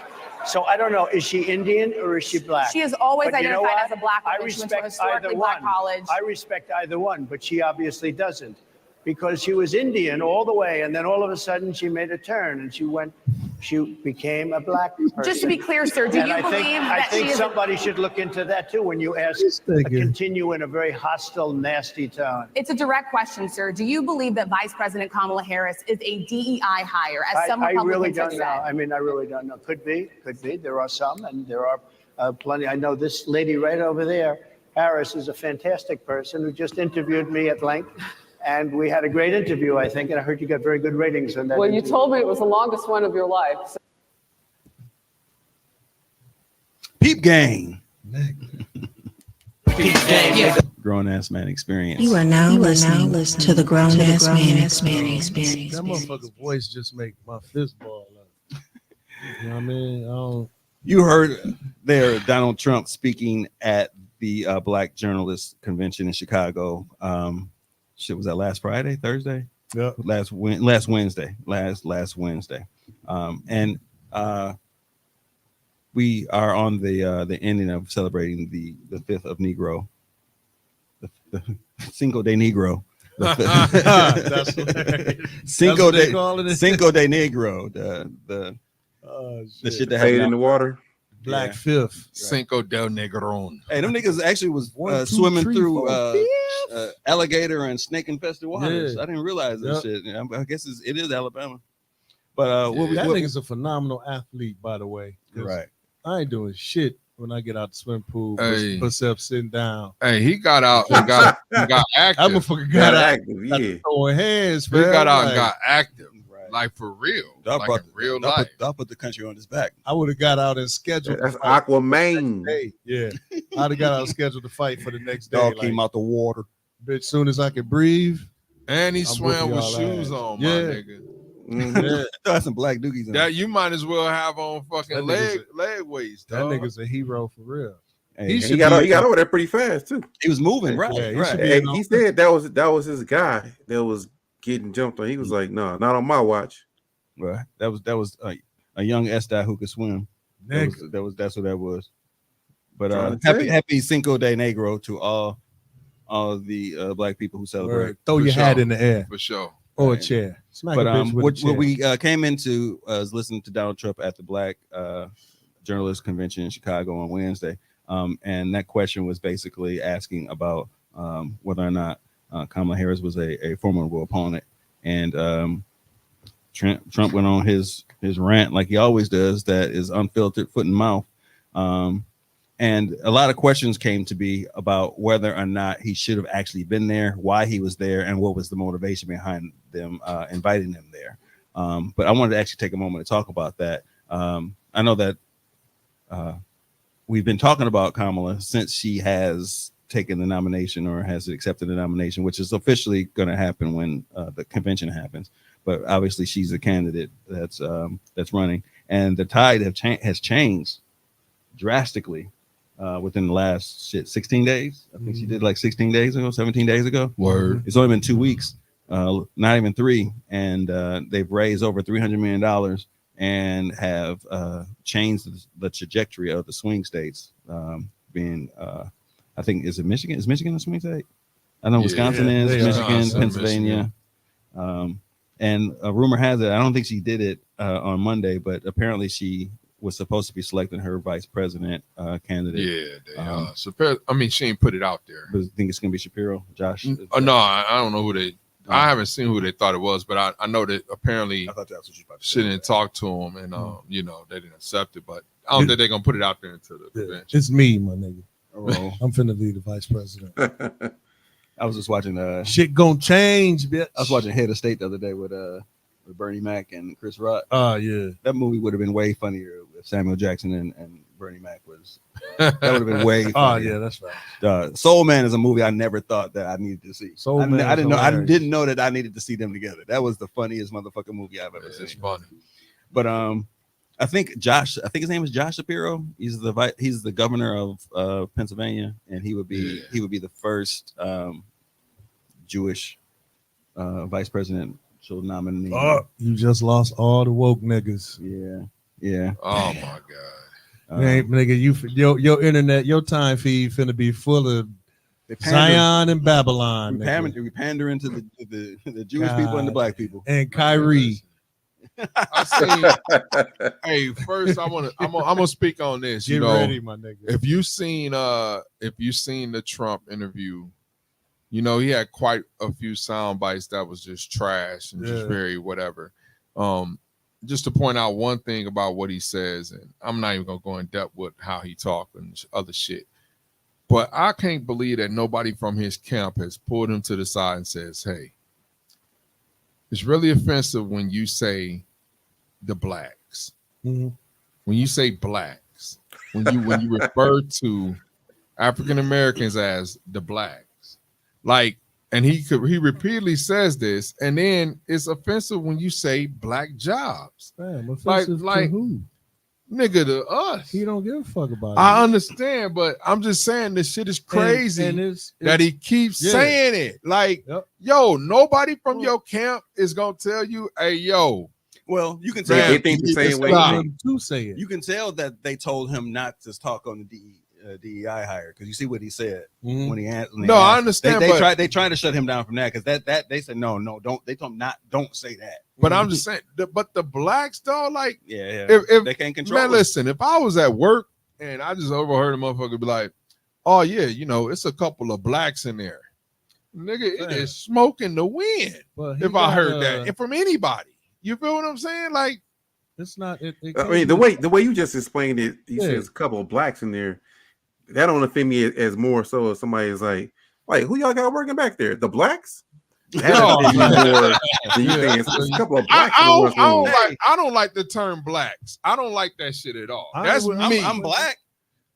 So I don't know, is she Indian or is she black? She has always But you know identified what? as a black woman. I She went to a respect historically either black one. college. I respect either one, but she obviously doesn't, because she was Indian all the way, and then all of a sudden she made a turn and she became a black person. Just to be clear, sir, do And you I believe think, that I think she is somebody should look into that too when you ask, continue in a very hostile, nasty tone. It's a direct question, sir. Do you believe that Vice President Kamala Harris is a DEI hire, as some I Republicans really have don't said? know. I mean, I really don't know. Could be. There are some, and there are plenty. I know this lady right over there, Harris, is a fantastic person who just interviewed me at length. And we had a great interview, I think, and I heard you got very good ratings on that. Well, you interview. told me it was the longest one of your life. So Peep Game. Peep Game. Grown ass man experience. You are now listening to the Grown Ass Man Experience. That motherfucker voice just make my fist ball up. You know what I mean? You heard there Donald Trump speaking at the Black Journalists Convention in Chicago. Shit, was that last Friday, Thursday? Yeah, last Wednesday. And we are on the ending of celebrating the 5th of Negro, the Cinco de Negro. That's Cinco they de call it? Cinco de Negro. The shit that Say it happened in the water. Black Fifth. Cinco del Negron. Hey, them niggas actually was 1, 2, swimming 3, through 4, alligator and snake infested waters. Yeah. I didn't realize that Yep. shit. I guess it is Alabama. But that nigga's a phenomenal athlete, by the way. 'Cause Right. I ain't doing shit when I get out the swim pool. Hey. Myself sitting down. Hey, he got out and got active. I'm a fucking got out. active, Got yeah. to throwing hands, He man. got out Like, and got active. Like for real. Like in real life. I'll put the country on his back. I would have got out and scheduled. That's the fight Aquaman. the next day. Yeah, I'd have got out and scheduled the fight for the next day. Dog came out the water. Bitch, soon as I could breathe. And he I'm swam whooping with y'all shoes ass. on, Yeah. my nigga. Yeah. That's some black dookies in That you might as well have on fucking That nigga's leg weights. That dog. nigga's a hero for real. Hey, He got over there pretty fast too. He was moving, right? Yeah, he right. should be Hey, in he said that was his guy that was getting jumped on. He was like, "No, not on my watch." Right. That was a young Estai who could swim. That's what that was. But Trying to tell you. happy Cinco de Negro to all the black people who celebrate. Word. Throw For your sure. hat in the air For sure. or a chair. Smack But a bitch with a what chair. we came into is listening to Donald Trump at the Black Journalists Convention in Chicago on Wednesday, and that question was basically asking about whether or not Kamala Harris was a formidable opponent, and Trump went on his rant like he always does, that is unfiltered, foot and mouth. And a lot of questions came to be about whether or not he should have actually been there, why he was there, and what was the motivation behind them inviting him there. But I wanted to actually take a moment to talk about that. I know that we've been talking about Kamala since she has taken the nomination or has accepted the nomination, which is officially going to happen when the convention happens. But obviously, she's a candidate that's running, and the tide has changed drastically within the last 16 days. I think she did like 16 days ago, 17 days ago. Word. It's only been 2 weeks, not even 3, and they've raised over $300 million and have changed the trajectory of the swing states. Being, I think, is it Michigan? Is Michigan a swing state? I know Wisconsin is, Michigan, Pennsylvania. And a rumor has it, I don't think she did it on Monday, but apparently she was supposed to be selecting her vice president candidate. Yeah, they are. I mean, she ain't put it out there. But I think it's going to be Shapiro, Josh. No, I don't know who they. I haven't seen who they thought it was, but I know that apparently I thought that's what she was about to she didn't talk to him, and you know, they didn't accept it. But I don't think they're gonna put it out there until the convention. It's me, my nigga. Oh. I'm finna be the vice president. I was just watching shit gonna change, bitch. I was watching Head of State the other day with Bernie Mac and Chris Rock. Oh yeah. That movie would have been way funnier if Samuel Jackson and Bernie Mac was. That would have been way funnier. Oh yeah, that's right. Soul Man is a movie I never thought that I needed to see. Soul Man I didn't know. hilarious. I didn't know that I needed to see them together. That was the funniest motherfucking movie I've ever seen. It's funny. But I think his name is Josh Shapiro. He's the governor of Pennsylvania, and he would be the first Jewish vice presidential nominee. Oh, you just lost all the woke niggas. Yeah. Oh my god. Nigga, your internet, your time feed finna be full of Zion and Babylon. We pandering to the Jewish people and the black people. And Kyrie. I seen. Hey, first I'm gonna speak on this. Get ready, my nigga. If you seen the Trump interview, you know he had quite a few sound bites that was just trash and just very whatever. Just to point out one thing about what he says, and I'm not even gonna go in depth with how he talk and other shit, but I can't believe that nobody from his camp has pulled him to the side and says, "Hey, it's really offensive when you say the blacks, when you say blacks, when you refer to African Americans as the blacks, like." And he repeatedly says this, and then it's offensive when you say black jobs. Damn, offensive to who? Nigga, to us. He don't give a fuck about it. I understand, but I'm just saying this shit is crazy and it's that he keeps saying it. Like, yo, nobody from your camp is gonna tell you, hey, yo. Well, you can tell they think the same way. To say it. You can tell that they told him not to talk on the DEI hire, because you see what he said when he asked. I understand. They tried to shut him down from that, because that they said no, don't say that. But I'm just saying, but the blacks though, like, if they can't control. Man, listen, if I was at work and I just overheard a motherfucker be like, "Oh yeah, you know, it's a couple of blacks in there," nigga, it is smoke in the wind. If I heard that, and from anybody, you feel what I'm saying? Like, it's not. I mean, the way you just explained it, he says a couple of blacks in there. That don't offend me as more so if somebody is like, who y'all got working back there? The blacks? That offends me more than you think. It's a couple of blacks. I don't like the term blacks. I don't like that shit at all. That's me. I'm black.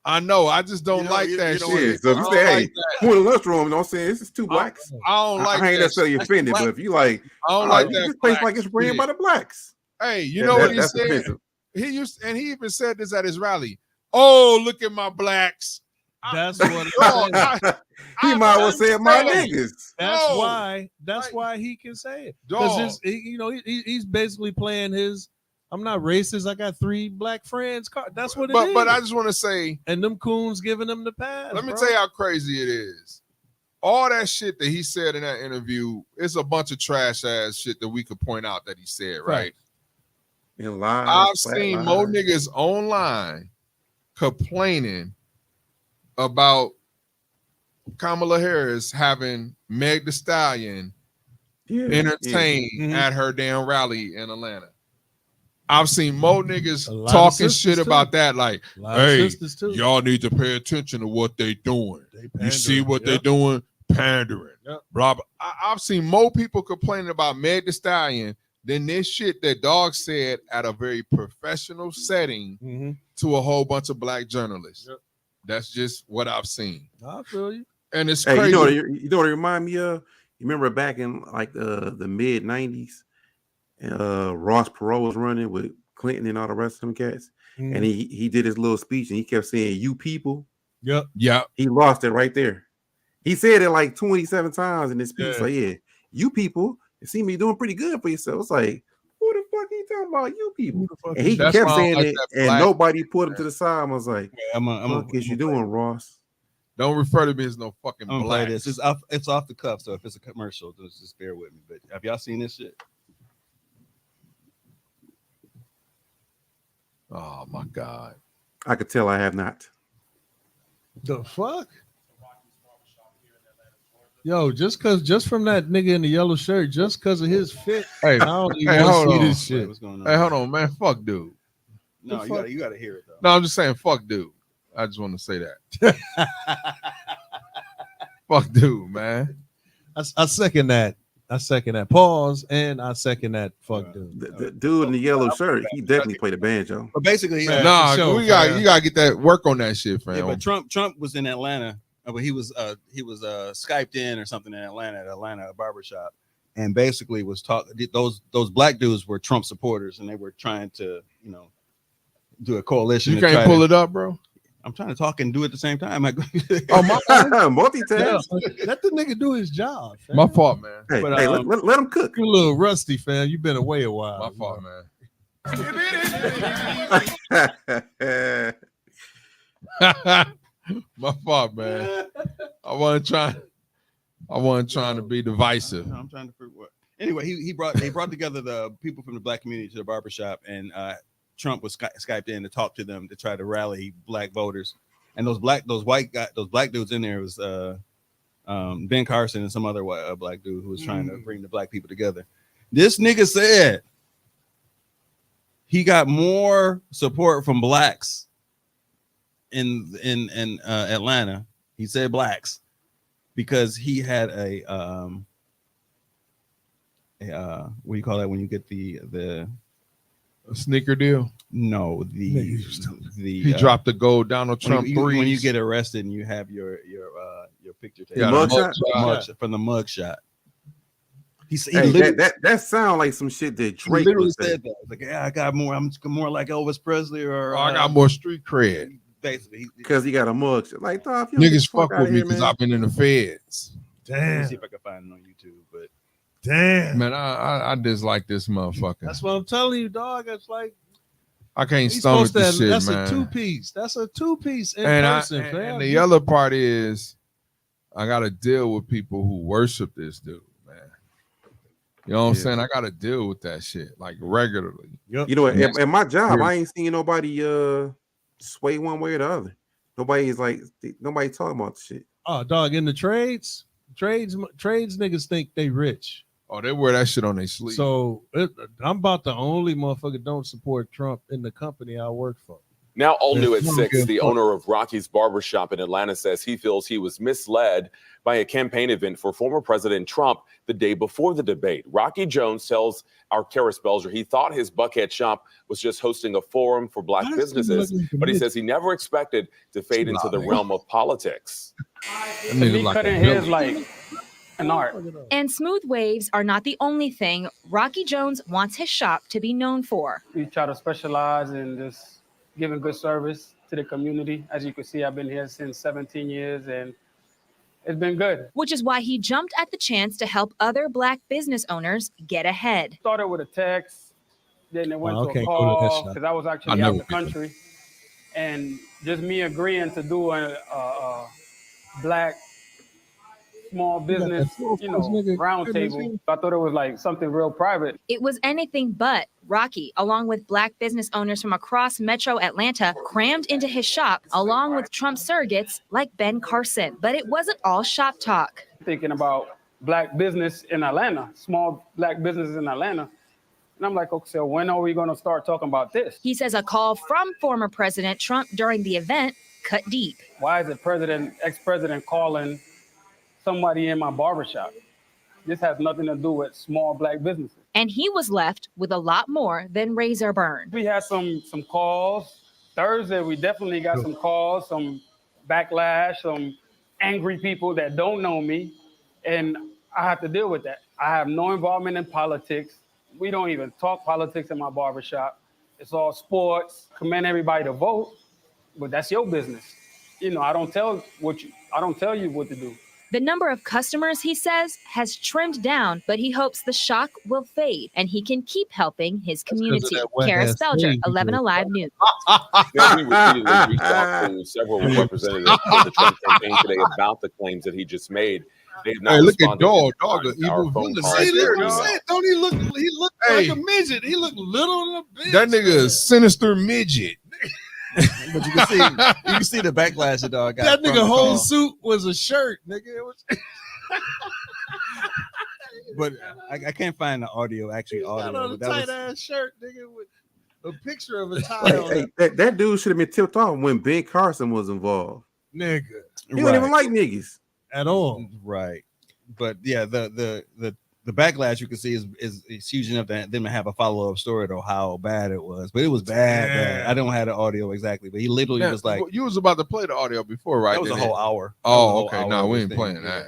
I know. I just don't like that shit. So if you say, hey, who in the lunchroom, don't say this is two blacks. I don't like that. I ain't necessarily offended, but if you like, I don't like that. This place like it's ran by the blacks. Hey, you know what he said? Offensive. He even said this at his rally. Oh, look at my blacks. That's what he might well say my niggas. That's why he can say it. Because he's basically playing his I'm not racist. I got 3 black friends. That's what it is. But I just want to say, and them coons giving them the pass. Let me tell you how crazy it is. All that shit that he said in that interview is a bunch of trash ass shit that we could point out that he said, right? In lies, I've seen more niggas online complaining about Kamala Harris having Meg Thee Stallion entertained at her damn rally in Atlanta. I've seen more niggas lot of talking sisters, shit too. about that. Like, A lot of hey, sisters, too. y'all need to pay attention to what they doing. You see pandering, what they yep. doing? Pandering. Yep. Blah, blah. I've seen more people complaining about Meg Thee Stallion than this shit that Dog said at a very professional setting to a whole bunch of black journalists. Yep. That's just what I've seen. I feel you. And it's Hey, crazy. you know what it remind me of? You remember back in like the mid 90s, Ross Perot was running with Clinton and all the rest of them cats, and he did his little speech and he kept saying "you people." Yep. Yep. He lost it right there. He said it like 27 times in this speech. Yeah. Like, yeah, you people, you see me doing pretty good for yourself. It's like, who the fuck are you talking about? You people. And he That's kept why I saying like it, that and black- nobody put him to the side. I was like, I'm fuck is you doing, Ross? Don't refer to me as no fucking I'm gonna play black. this. It's off the cuff, so if it's a commercial, just bear with me. But have y'all seen this shit? Oh my God. I could tell I have not. The fuck? Yo, just from that nigga in the yellow shirt, just because of his fit, Hey, I don't even hey, want hold to see on. this shit. What's going on? Hey, hold on, man. Fuck, dude. No, The you gotta hear it though. No, I'm just saying, fuck, dude. I just want to say that. Fuck, dude, man. I second that. I second that. Pause, and I second that. Fuck, dude. The dude in the yellow shirt, he definitely played a banjo. But basically, Man, Nah, for sure, we got fam. you got to get that work on that shit, fam. Yeah, but Trump was in Atlanta. But he was Skyped in or something in Atlanta at Atlanta barbershop, and basically was talking. Those black dudes were Trump supporters, and they were trying to do a coalition. You can't pull it up, bro. I'm trying to talk and do it at the same time. Oh my, multitask. Let the nigga do his job. Fam. my fault, man. Hey, But, hey, let him cook. You're a little rusty, fam. You've been away a while. My fault, man. My fault, man. I wasn't trying to be divisive. I'm trying to figure what. Anyway, they brought together the people from the black community to the barbershop, and Trump was Skyped in to talk to them to try to rally black voters. And those black dudes in there was Ben Carson and some other black dude who was trying to bring the black people together. This nigga said he got more support from blacks in Atlanta. He said blacks because he had a what do you call that when you get the A sneaker deal? No, the he dropped the gold Donald Trump when you get arrested and you have your picture taken. Mugshot? From the mugshot. He Hey, literally, that sound like some shit that he Drake literally would say. said that. Like, yeah, I got more. I'm more like Elvis Presley, or I got more street cred. Basically, Because he got a mug. Like, dog, if you don't get Niggas the fuck fuck outta with me here, because man. I've been in the feds. Let me Damn. see if I can find it on YouTube. But Damn. Man, I dislike this motherfucker. That's what I'm telling you, dog. It's like I can't he's stomach supposed to this shit, that's man. a two-piece. That's a two-piece in and person, fam. and the other part is I gotta deal with people who worship this dude, man. You know what I'm saying? I gotta deal with that shit like regularly. Yep. You know, And at my job, weird. I ain't seen nobody sway one way or the other. Nobody talking about the shit. Oh, dog, in the trades niggas think they rich. Oh, they wear that shit on their sleeve. So I'm about the only motherfucker don't support Trump in the company I work for. Now, all new at It's 6, good the fuck. owner of Rocky's Barbershop in Atlanta says he feels he was misled by a campaign event for former President Trump the day before the debate. Rocky Jones tells our Karis Belger he thought his Buckhead shop was just hosting a forum for black businesses, but he says he never expected to fade into the realm of politics. That nigga like a villain. like an art. And smooth waves are not the only thing Rocky Jones wants his shop to be known for. We try to specialize in just giving good service to the community. As you can see, I've been here since 17 years and it's been good. Which is why he jumped at the chance to help other black business owners get ahead. Started with a text, then it went Oh, to okay, a go to that call shop. because I was I actually know out the what you do. country. And just me agreeing to do a black small business, round table. I thought it was like something real private. It was anything but. Rocky, along with black business owners from across metro Atlanta, crammed into his shop, along with Trump surrogates like Ben Carson. But it wasn't all shop talk. Thinking about black business in Atlanta, small black businesses in Atlanta. And I'm like, okay, so when are we going to start talking about this? He says a call from former President Trump during the event cut deep. Why is the ex-president calling somebody in my barbershop? This has nothing to do with small black businesses. And he was left with a lot more than razor burn. We had some calls. Thursday, we definitely got some calls, some backlash, some angry people that don't know me. And I have to deal with that. I have no involvement in politics. We don't even talk politics in my barbershop. It's all sports. Commend everybody to vote, but that's your business. You know, I don't tell you what to do. The number of customers, he says, has trimmed down, but he hopes the shock will fade and he can keep helping his community. Kara Spelger, 11 Alive News. We repeatedly reached out to several representatives of the Trump campaign today about the claims that he just made. They have not look at responded Dog, to the our evil phone villain. calls See, or look, emails. Don't he look? He looked like a midget. He looked little than a bitch. That nigga is sinister midget. But you can see the backlash that dog got. That from nigga the whole call. suit was a shirt, nigga. It was But I can't find the audio. Actually, got audio. on a But that tight was, ass shirt, nigga, with a picture of a tie on it. That dude should have been tipped off when Ben Carson was involved. Nigga. He wouldn't even like niggas at all. Right. But yeah, the backlash you can see is huge enough that them to have a follow-up story to how bad it was. But it was bad. I don't have the audio exactly, but he literally was like, you was about to play the audio before, right? that was a whole hour. Oh, okay. No, we ain't playing that.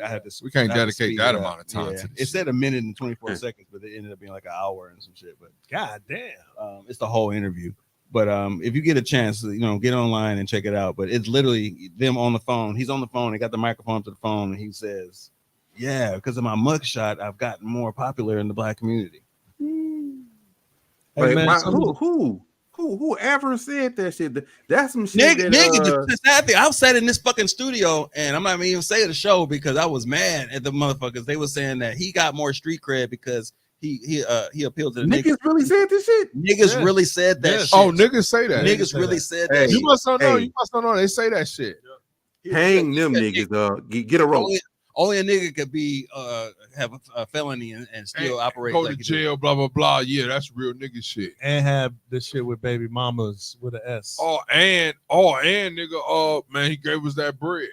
I had to. We can't I had to dedicate speed that it up. amount of time Yeah. to It said a minute and 24 seconds, but it ended up being like an hour and some shit. But God damn, it's the whole interview. But if you get a chance, get online and check it out. But it's literally them on the phone. He's on the phone. They got the microphone to the phone, and he says, "Yeah, because of my mugshot, I've gotten more popular in the black community." Wait, who ever said that shit? That's some shit. Nigga, the sad thing, I sat in this fucking studio, and I'm not even saying the show because I was mad at the motherfuckers. They were saying that he got more street cred because he appealed to the niggas. Really said this shit. Niggas really said that. Shit. Oh, niggas say that. Niggas really said that. You must not know. You must not know. They say that shit. Hang them niggas. Get a rope. Only a nigga could be have a felony and still operate. Go like to jail, blah blah blah. Yeah, that's real nigga shit. And have this shit with baby mamas with an S. And nigga, man, he gave us that bread.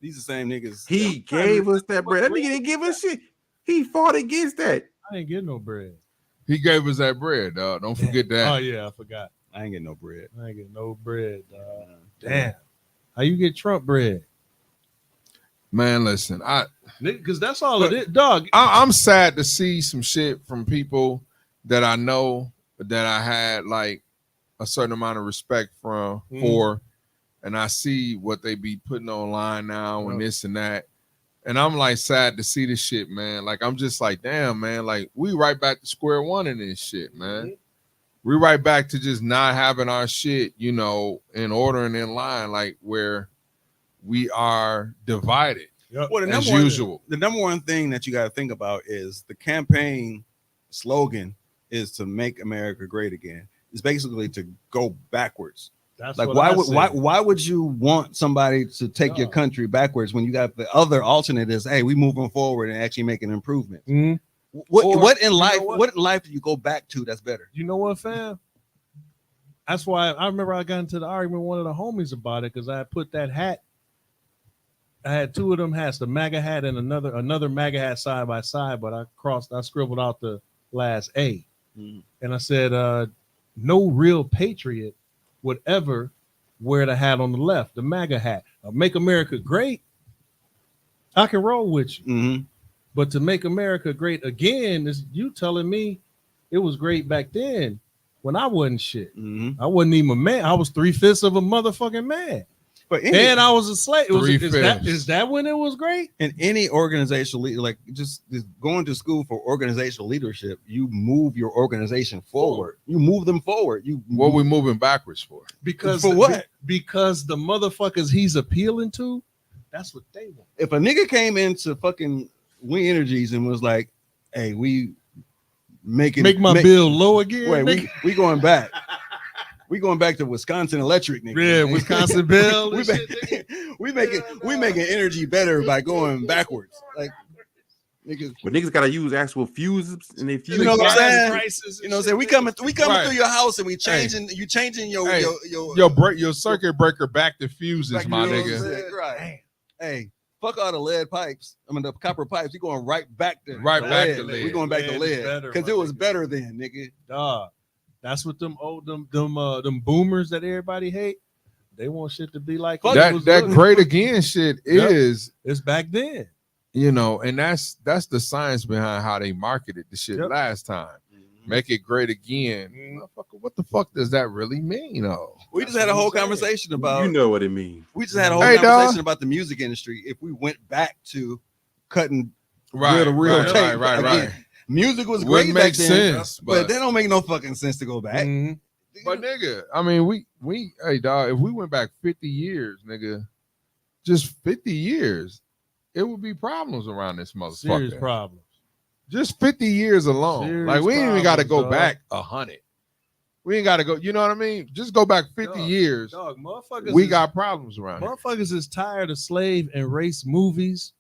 These the same niggas. He gave us that bread. That nigga didn't give us shit. He fought against that. I didn't get no bread. He gave us that bread, dog. Don't forget that. Oh yeah, I forgot. I ain't getting no bread. I ain't getting no bread, dog. Damn. How you get Trump bread? Man, listen, because that's all it is, dog. I'm sad to see some shit from people that I know that I had like a certain amount of respect for, and I see what they be putting online now and this and that, and I'm like sad to see this shit, man. Like I'm just like, damn, man. Like we right back to square one in this shit, man. We right back to just not having our shit, in order and in line, like where we are divided. Well, as usual. The number one thing that you got to think about is the campaign slogan is to make America great again. It's basically to go backwards. That's like what why would you want somebody to take your country backwards when you got the other alternate is, hey, we moving forward and actually making improvements. What in life do you go back to that's better? You know what, fam? That's why I remember I got into the argument with one of the homies about it because I put that hat. I had two of them hats, the MAGA hat and another MAGA hat side by side, but I scribbled out the last A. And I said, no real patriot would ever wear the hat on the left, the MAGA hat. Make America great, I can roll with you. But to make America great again, is you telling me it was great back then when I wasn't shit. I wasn't even a man. I was 3/5 of a motherfucking man. But and I was a slave. Is that when it was great? In any organizational leader, like just going to school for organizational leadership, you move your organization forward. You move them forward. What we moving backwards for? Because for what? Because the motherfuckers he's appealing to, that's what they want. If a nigga came into fucking We Energies and was like, "Hey, we make bill low again." Wait, we going back. We going back to Wisconsin Electric, nigga. Yeah, Wisconsin Bill. we making energy better by going backwards. Like niggas, but niggas gotta use actual fuses and they fuse. you know what I'm saying? Prices You know what I'm saying? We coming Right. through your house and we changing. You changing your Hey, your circuit breaker back to fuses, back, my you know what I'm nigga. saying? Right. Hey, fuck all the lead pipes. I mean the copper pipes. You going right back to Right back to lead. lead. We going back to Lead is lead better, because my it was nigga. better then, nigga. Dog. That's what them boomers that everybody hate. They want shit to be like That great again shit is it's back then. You know, and that's the science behind how they marketed the shit last time. Make it great again. Motherfucker, what the fuck does that really mean? We just had a whole conversation about. You know what it means. We just had a whole conversation about the music industry. If we went back to cutting reel to reel tape, right. Music was Wouldn't great make back then, sense, but that don't make no fucking sense to go back. But nigga, I mean, we hey dog, if we went back 50 years, nigga, just 50 years, it would be problems around this motherfucker. Serious problems. Just 50 years alone. Serious like we ain't even got to go problems, back 100. We ain't got to go. You know what I mean? Just go back 50 years. Dog, motherfuckers. We got problems around here. Motherfuckers is tired of slave and race movies,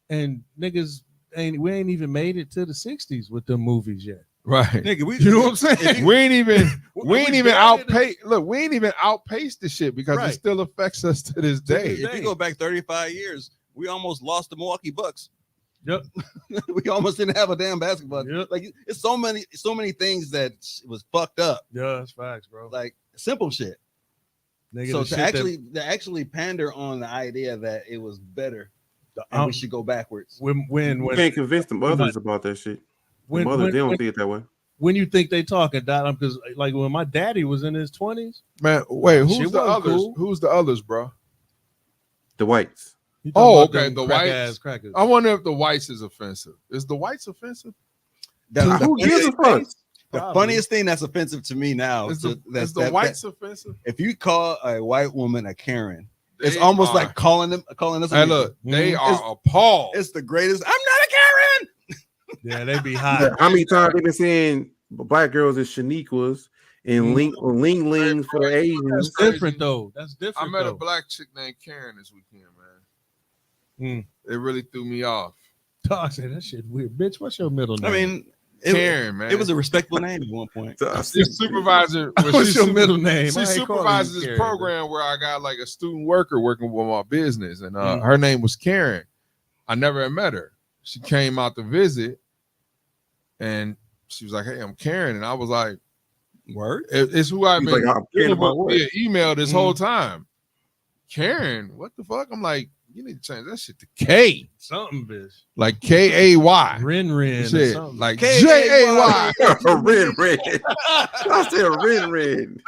and niggas we ain't even made it to the 60s with them movies yet. Right. Nigga, you know what I'm saying? We ain't even outpaced. Look, we ain't even outpaced the shit because it still affects us to this day. If you go back 35 years, we almost lost the Milwaukee Bucks. Yep. We almost didn't have a damn basketball. Yep. Like it's so many things that was fucked up. Yeah, that's facts, bro. Like simple shit. Nigga, so to actually pander on the idea that it was better and we should go backwards. When you can't convince them others about that shit. The mothers, they don't see it that way. When you think they talking, because like when my daddy was in his 20s, man. Wait, who's the others? Cool. Who's the others, bro? The whites. Oh, okay. The whites. Crackers. I wonder if the whites is offensive. Is the whites offensive? Who gives a fuck? The funniest thing that's offensive to me now is the whites offensive. If you call a white woman a Karen, it's almost like calling us. Hey, look, they are appalled. It's the greatest. I'm not a Karen. Yeah, they be hot. How many times they been saying black girls is Shaniquas and ling lings for the Asians? That's different though. That's different. I met a black chick named Karen this weekend, man. It really threw me off. Dog said that shit weird. Bitch, what's your middle name? I mean, Karen, man. It was a respectable name at one point. She supervisor. What's your middle name? She supervises this program where I got like a student worker working with my business, and her name was Karen. I never had met her. She came out to visit, and she was like, "Hey, I'm Karen," and I was like, "Word? It's who I've been via email this whole time." Karen, what the fuck? I'm like, you need to change that shit to K. Something, bitch. Like K-A-Y. Rin. Shit. Something. Like J-A-Y. Rin. I said Rin.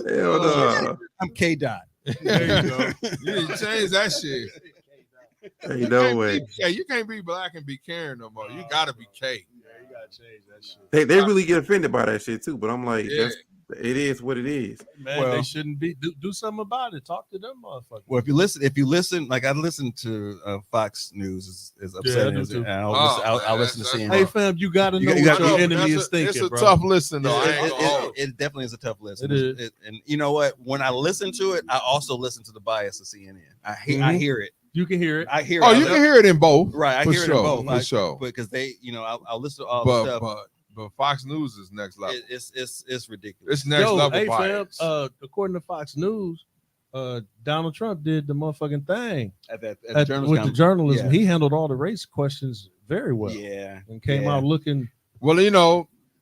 Hell no. I'm K-Dot. There you go. You need to change that shit. Hey, no way. Yeah, you can't be black and be Karen no more. You gotta be K. Yeah, you gotta change that shit. They really get offended by that shit too, but I'm like, it is what it is. Man, they shouldn't be. Do something about it. Talk to them motherfuckers. Well, if you listen, like I listen to Fox News is upsetting. I do too. I'll listen to CNN. Hey fam, you gotta know what your enemy is thinking. It's a bro. tough listen though. It definitely is a tough listen. It is. And you know what? When I listen to it, I also listen to the bias of CNN. I hear it. You can hear it. I hear. Oh, you can hear it in both. Right, I hear it in both. For sure. Because they, I'll listen to all the stuff. But Fox News is next level. It's ridiculous. It's next level. Hey bias. fam, according to Fox News, Donald Trump did the motherfucking thing with the journalism. Yeah. He handled all the race questions very well. Yeah, and came out looking well.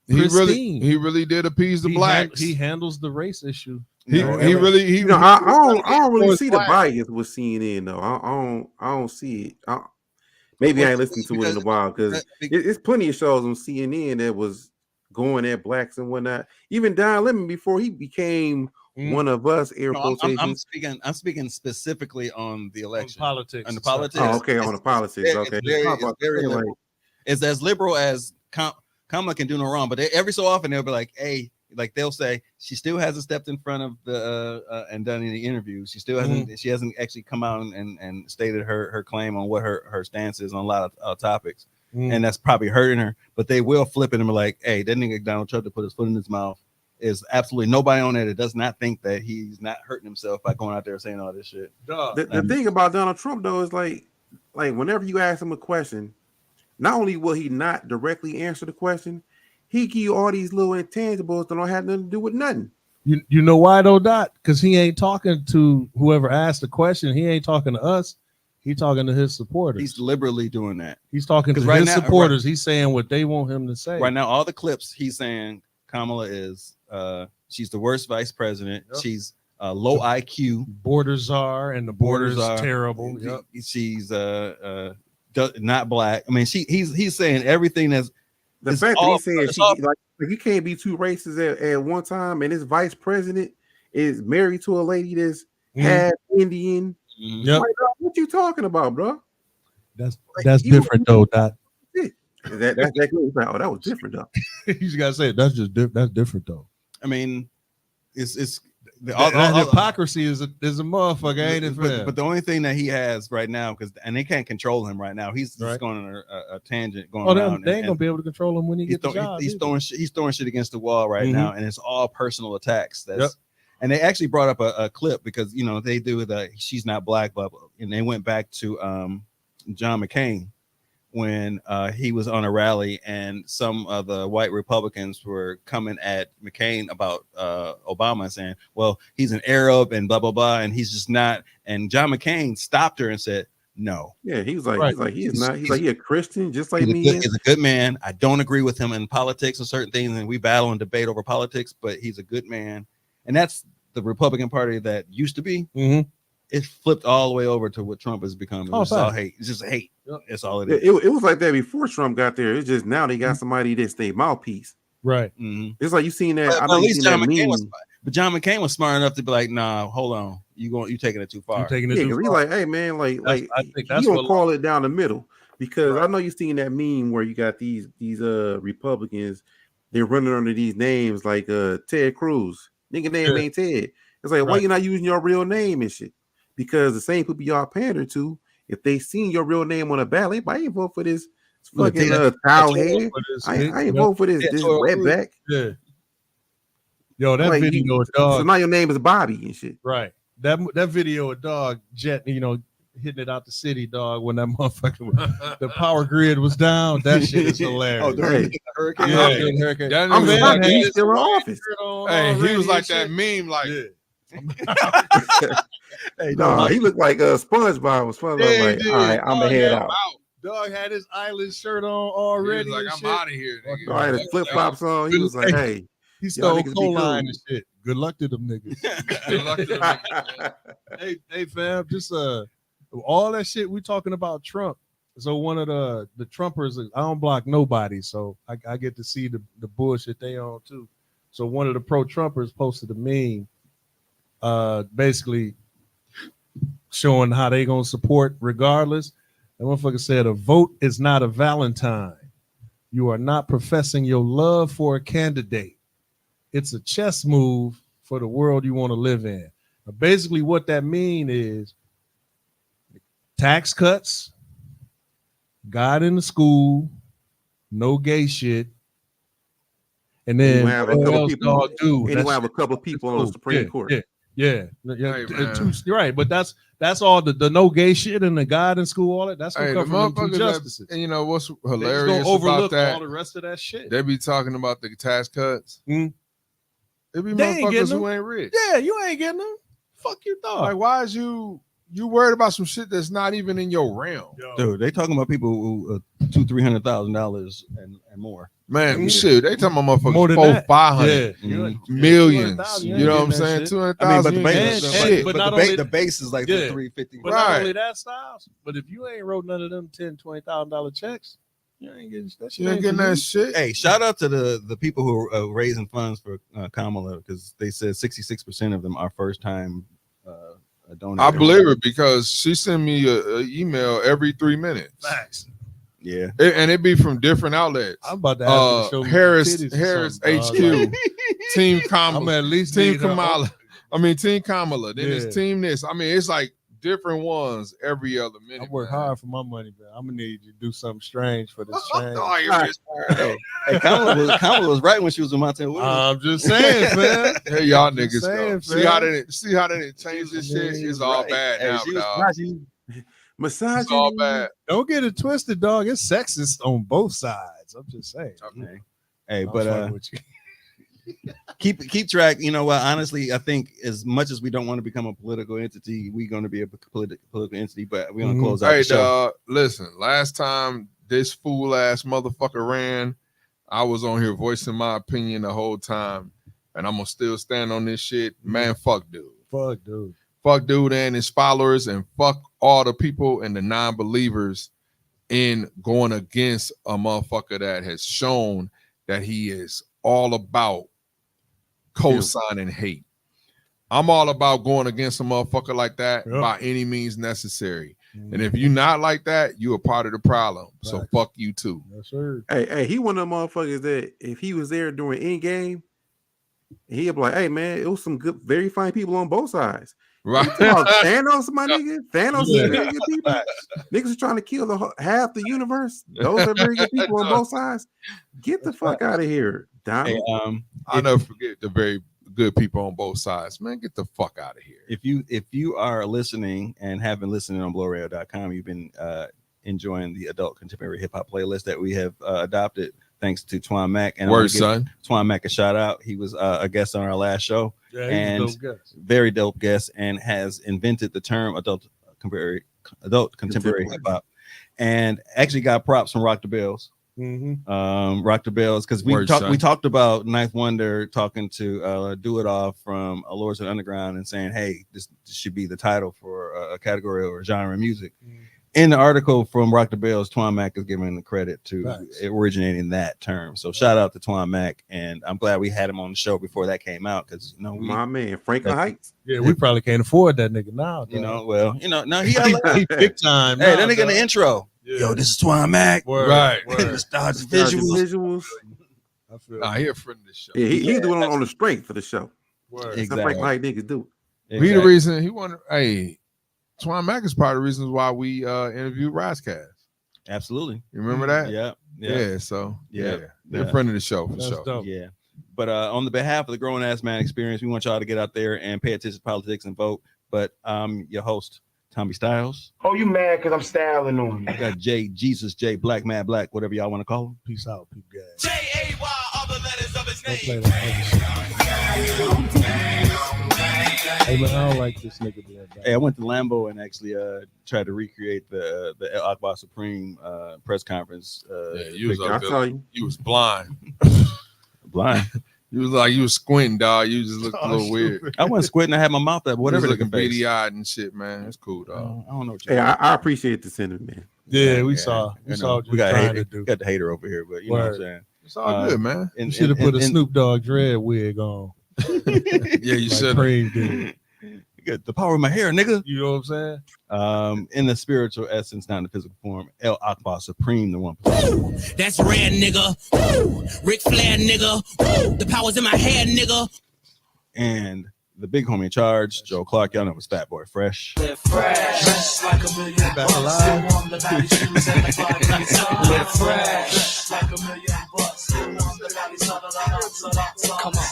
He really did appease the blacks. He handles the race issue. I don't really see the bias with CNN though. I don't see it. Maybe I ain't listened to it in a while because it's plenty of shows on CNN that was going at blacks and whatnot. Even Don Lemon before he became one of us. I'm speaking specifically on the election, politics, on the politics. Oh, okay, on the politics. Okay, it's very liberal. It's as liberal as Kamala can do no wrong, but every so often they'll be like, "Hey." Like they'll say she still hasn't stepped in front of the and done any interviews. She still hasn't. She hasn't actually come out and stated her claim on what her stance is on a lot of topics, and that's probably hurting her. But they will flip it and be like, "Hey, that nigga Donald Trump to put his foot in his mouth is absolutely nobody on there that does not think that he's not hurting himself by going out there saying all this shit. The thing about Donald Trump though is like whenever you ask him a question, not only will he not directly answer the question, he give you all these little intangibles that don't have nothing to do with nothing. You know why though, Dot? Because he ain't talking to whoever asked the question. He ain't talking to us. He's talking to his supporters. He's deliberately doing that. He's talking to his supporters. He's saying what they want him to say. Right now, all the clips he's saying Kamala is she's the worst vice president. Yep. She's low IQ, border czar, and the borders are terrible. Yep. She's not black. I mean, he's saying everything that's the fact that he's saying like you can't be two races at one time, and his vice president is married to a lady that's half Indian. Yep. Like, what you talking about, bro? That's different though. Dot. That's good. Oh, that was different though. You just gotta say it. That's different though. I mean, it's the hypocrisy is a motherfucker, ain't it? But the only thing that he has right now, and they can't control him right now. He's just going on a tangent going around. They ain't gonna be able to control him when he gets the job. He's throwing shit against the wall right now, and it's all personal attacks. And they actually brought up a clip because they do the "she's not black" bubble, and they went back to John McCain when he was on a rally, and some of the white Republicans were coming at McCain about Obama, saying, "Well, he's an Arab and blah blah blah, and he's just not." And John McCain stopped her and said, "No." Yeah, he was like, he's not. He's like, he a Christian just like me. He's a good man. I don't agree with him in politics and certain things, and we battle and debate over politics, but he's a good man. And that's the Republican Party that used to be. Mm-hmm. It flipped all the way over to what Trump has become. It's all hate. It's just hate. Yep. That's all it is. It was like that before Trump got there. It's just now they got somebody that's their mouthpiece. Right. Mm-hmm. It's like you seen that. But at least John McCain was smart enough to be like, "Nah, hold on. You taking it too far." He's like, "Hey man, like I think that's gonna call it down the middle." Because I know you seen that meme where you got these Republicans, they're running under these names like Ted Cruz. Nigga name ain't Ted. It's like, why you not using your real name and shit? Because the same people y'all pander to, if they seen your real name on a ballot, I ain't vote for this fucking towel head. I ain't vote for this wetback. Yeah. Yo, that like, video of dog. So now your name is Bobby and shit. Right. That video of dog jet, hitting it out the city, dog, when that motherfucker the power grid was down. That shit is hilarious. Oh, during the hurricane. Yeah, hurricane. I'm glad he's still in office. Hey, he was like that meme, like. Hey, no, he looked like SpongeBob was fun. Like, all right, I'm gonna head out. Dog had his island shirt on already. He was like, I'm out of here. Nigga. I had his flip flops on. He was like, hey, he stole coal-line and shit. Good luck to them niggas. Good luck to them niggas. Hey, fam, just all that shit we talking about Trump. So one of the Trumpers, I don't block nobody, so I get to see the bullshit they on too. So one of the pro-Trumpers posted a meme, basically showing how they gonna support regardless. That motherfucker said, "A vote is not a Valentine. You are not professing your love for a candidate. It's a chess move for the world you want to live in." Now, basically, what that mean is tax cuts, God in the school, no gay shit, and then have a couple people. Anyway, have a couple people on the Supreme Court. Yeah. Right, but that's all the no gay shit and the God in school, all that. That's what comes from two justices. And you know what's hilarious overlook about that? All the rest of that shit. They be talking about the tax cuts. Mm. It be motherfuckers who ain't rich. Yeah, you ain't getting them. Fuck you, dog. Like, why is you worried about some shit that's not even in your realm? Dude, they talking about people who $200,000-$300,000 and more. Man, shit, they talking about motherfuckers more than 400-500 millions. You know what I'm saying? 200,000. But the base is like the 350. But not only that, Styles. But if you ain't wrote none of them $10,000-$20,000 checks, you ain't getting that shit. You ain't getting that shit. Hey, shout out to the people who are raising funds for Kamala, because they said 66% of them are first time donors. I believe it because she sent me an email every 3 minutes. Facts. Yeah, and it be from different outlets. I'm about to ask you to show Harris HQ, Team Kamala. I'm at least Team Kamala. I mean, Team Kamala. Then it's Team this. I mean, it's like different ones every other minute. I work hard for my money, man. I'm gonna need you to do something strange for this change. Hey, Kamala was right when she was with Montel Williams. I'm just saying, man. Hey, y'all niggas saying, go. See how they didn't change this shit? It's all bad now, dog. Massage. It's all bad. Don't get it twisted, dog. It's sexist on both sides. I'm just saying. Okay. Hey, I'm but fucking with you. keep track. You know what? Honestly, I think as much as we don't want to become a political entity, we're going to be a political entity. But we're going to close out the show. Dog, listen. Last time this fool ass motherfucker ran, I was on here voicing my opinion the whole time, and I'm gonna still stand on this shit. Man, fuck dude. Fuck dude. Fuck dude and his followers, and fuck all the people and the non-believers in going against a motherfucker that has shown that he is all about co-signing hate. I'm all about going against a motherfucker like that by any means necessary. And if you're not like that, you're a part of the problem. So fuck you too. Yes, sir. Hey, he one of them motherfuckers that if he was there during Endgame, he'd be like, "Hey, man, it was some good, very fine people on both sides." Right? Thanos, my nigga. Thanos is very good people. Niggas are trying to kill half the universe. Those are very good people on both sides. Get the fuck out of here, Donald. Hey, I'll never forget the very good people on both sides. Man, get the fuck out of here. If you are listening and have been listening on blowradio.com, you've been enjoying the adult contemporary hip hop playlist that we have adopted thanks to Twan Mack. And Twan Mack a shout out. He was a guest on our last show. Yeah, and very dope guest, and has invented the term adult contemporary hip hop, and actually got props from Rock the Bells. Rock the Bells, because we talked about Ninth Wonder talking to Do It Off from Lords of the Underground and saying, hey, this should be the title for a category or a genre of music. In the article from Rock the Bells, Twan Mack is giving the credit to originating that term. So shout out to Twan Mack, and I'm glad we had him on the show before that came out, because my man Franklin Heights. Yeah, we probably can't afford that nigga now. No, he big time. Hey, that nigga in the intro. Yeah. Yo, this is Twan Mack. Right. Start the visuals. I feel he a friend of the show. Yeah, he's doing it on the strength for the show. Exactly. Franklin Heights niggas do. He the reason he wanted. Hey, Twan Mack is part of the reasons why we interviewed Rizecast. Absolutely. You remember that? Yeah. So they're a friend of the show for sure. Dope. Yeah. But on the behalf of the Grown Ass Man Experience, we want y'all to get out there and pay attention to politics and vote. But I'm your host, Tommy Styles. Oh, you mad because I'm styling on you? I got J, Jesus, J, Black Mad Black, whatever y'all want to call him. Peace out, Peep Game. J-A-Y, other letters of his name. Hey, man, I don't like this nigga doing that. Hey, I went to Lambeau and actually tried to recreate the El Akbar Supreme press conference. You was up there. You was blind. Blind. You was like, you was squinting, dog. You just looked a little weird. I wasn't squinting. I had my mouth up. Whatever. Looking beady-eyed and shit, man. It's cool, dog. I don't know what Hey, I appreciate the sentiment, man. Yeah, we saw. We got the hater over here, but you know what I'm saying. It's all good, man. You should have put a Snoop Dogg dread wig on. Yeah, you should. You got the power of my hair, nigga. You know what I'm saying? In the spiritual essence, not in the physical form. El Akbar Supreme, the one. That's red, nigga. Woo! Ric Flair, nigga. Woo! The power's in my head, nigga. And the big homie in charge, Joe Clark. Y'all know it was Fat Boy Fresh. Fresh like a million Back alive. Fresh like a million bucks. Come on.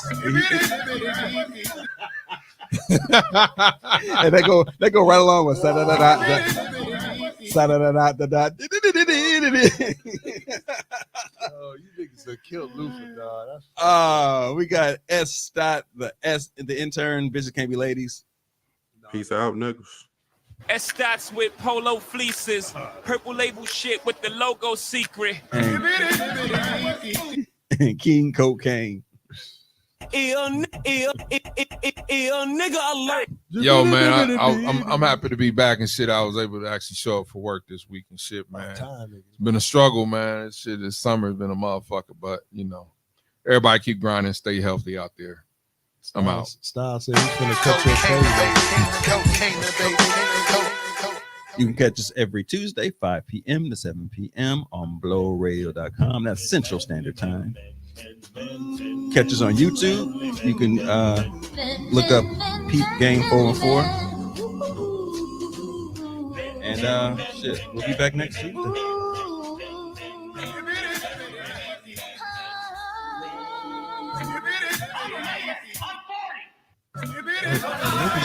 And they go right along with Oh, you niggas have killed Luther, dog. We got S. The intern. Bitches can't be ladies. Peace out, niggas. S dots with polo fleeces, purple label shit with the logo secret. And King Cocaine. Nigga alert. Yo, man, I'm happy to be back and shit. I was able to actually show up for work this week and shit, man. It's been a struggle, man. This summer's been a motherfucker, but you know, everybody keep grinding, stay healthy out there. I'm out. Style said he's gonna cut your You can catch us every Tuesday, 5 p.m. to 7 p.m. on blowradio.com. That's Central Standard Time. Catch us on YouTube. You can look up Peep Game 414. And shit, we'll be back next Tuesday.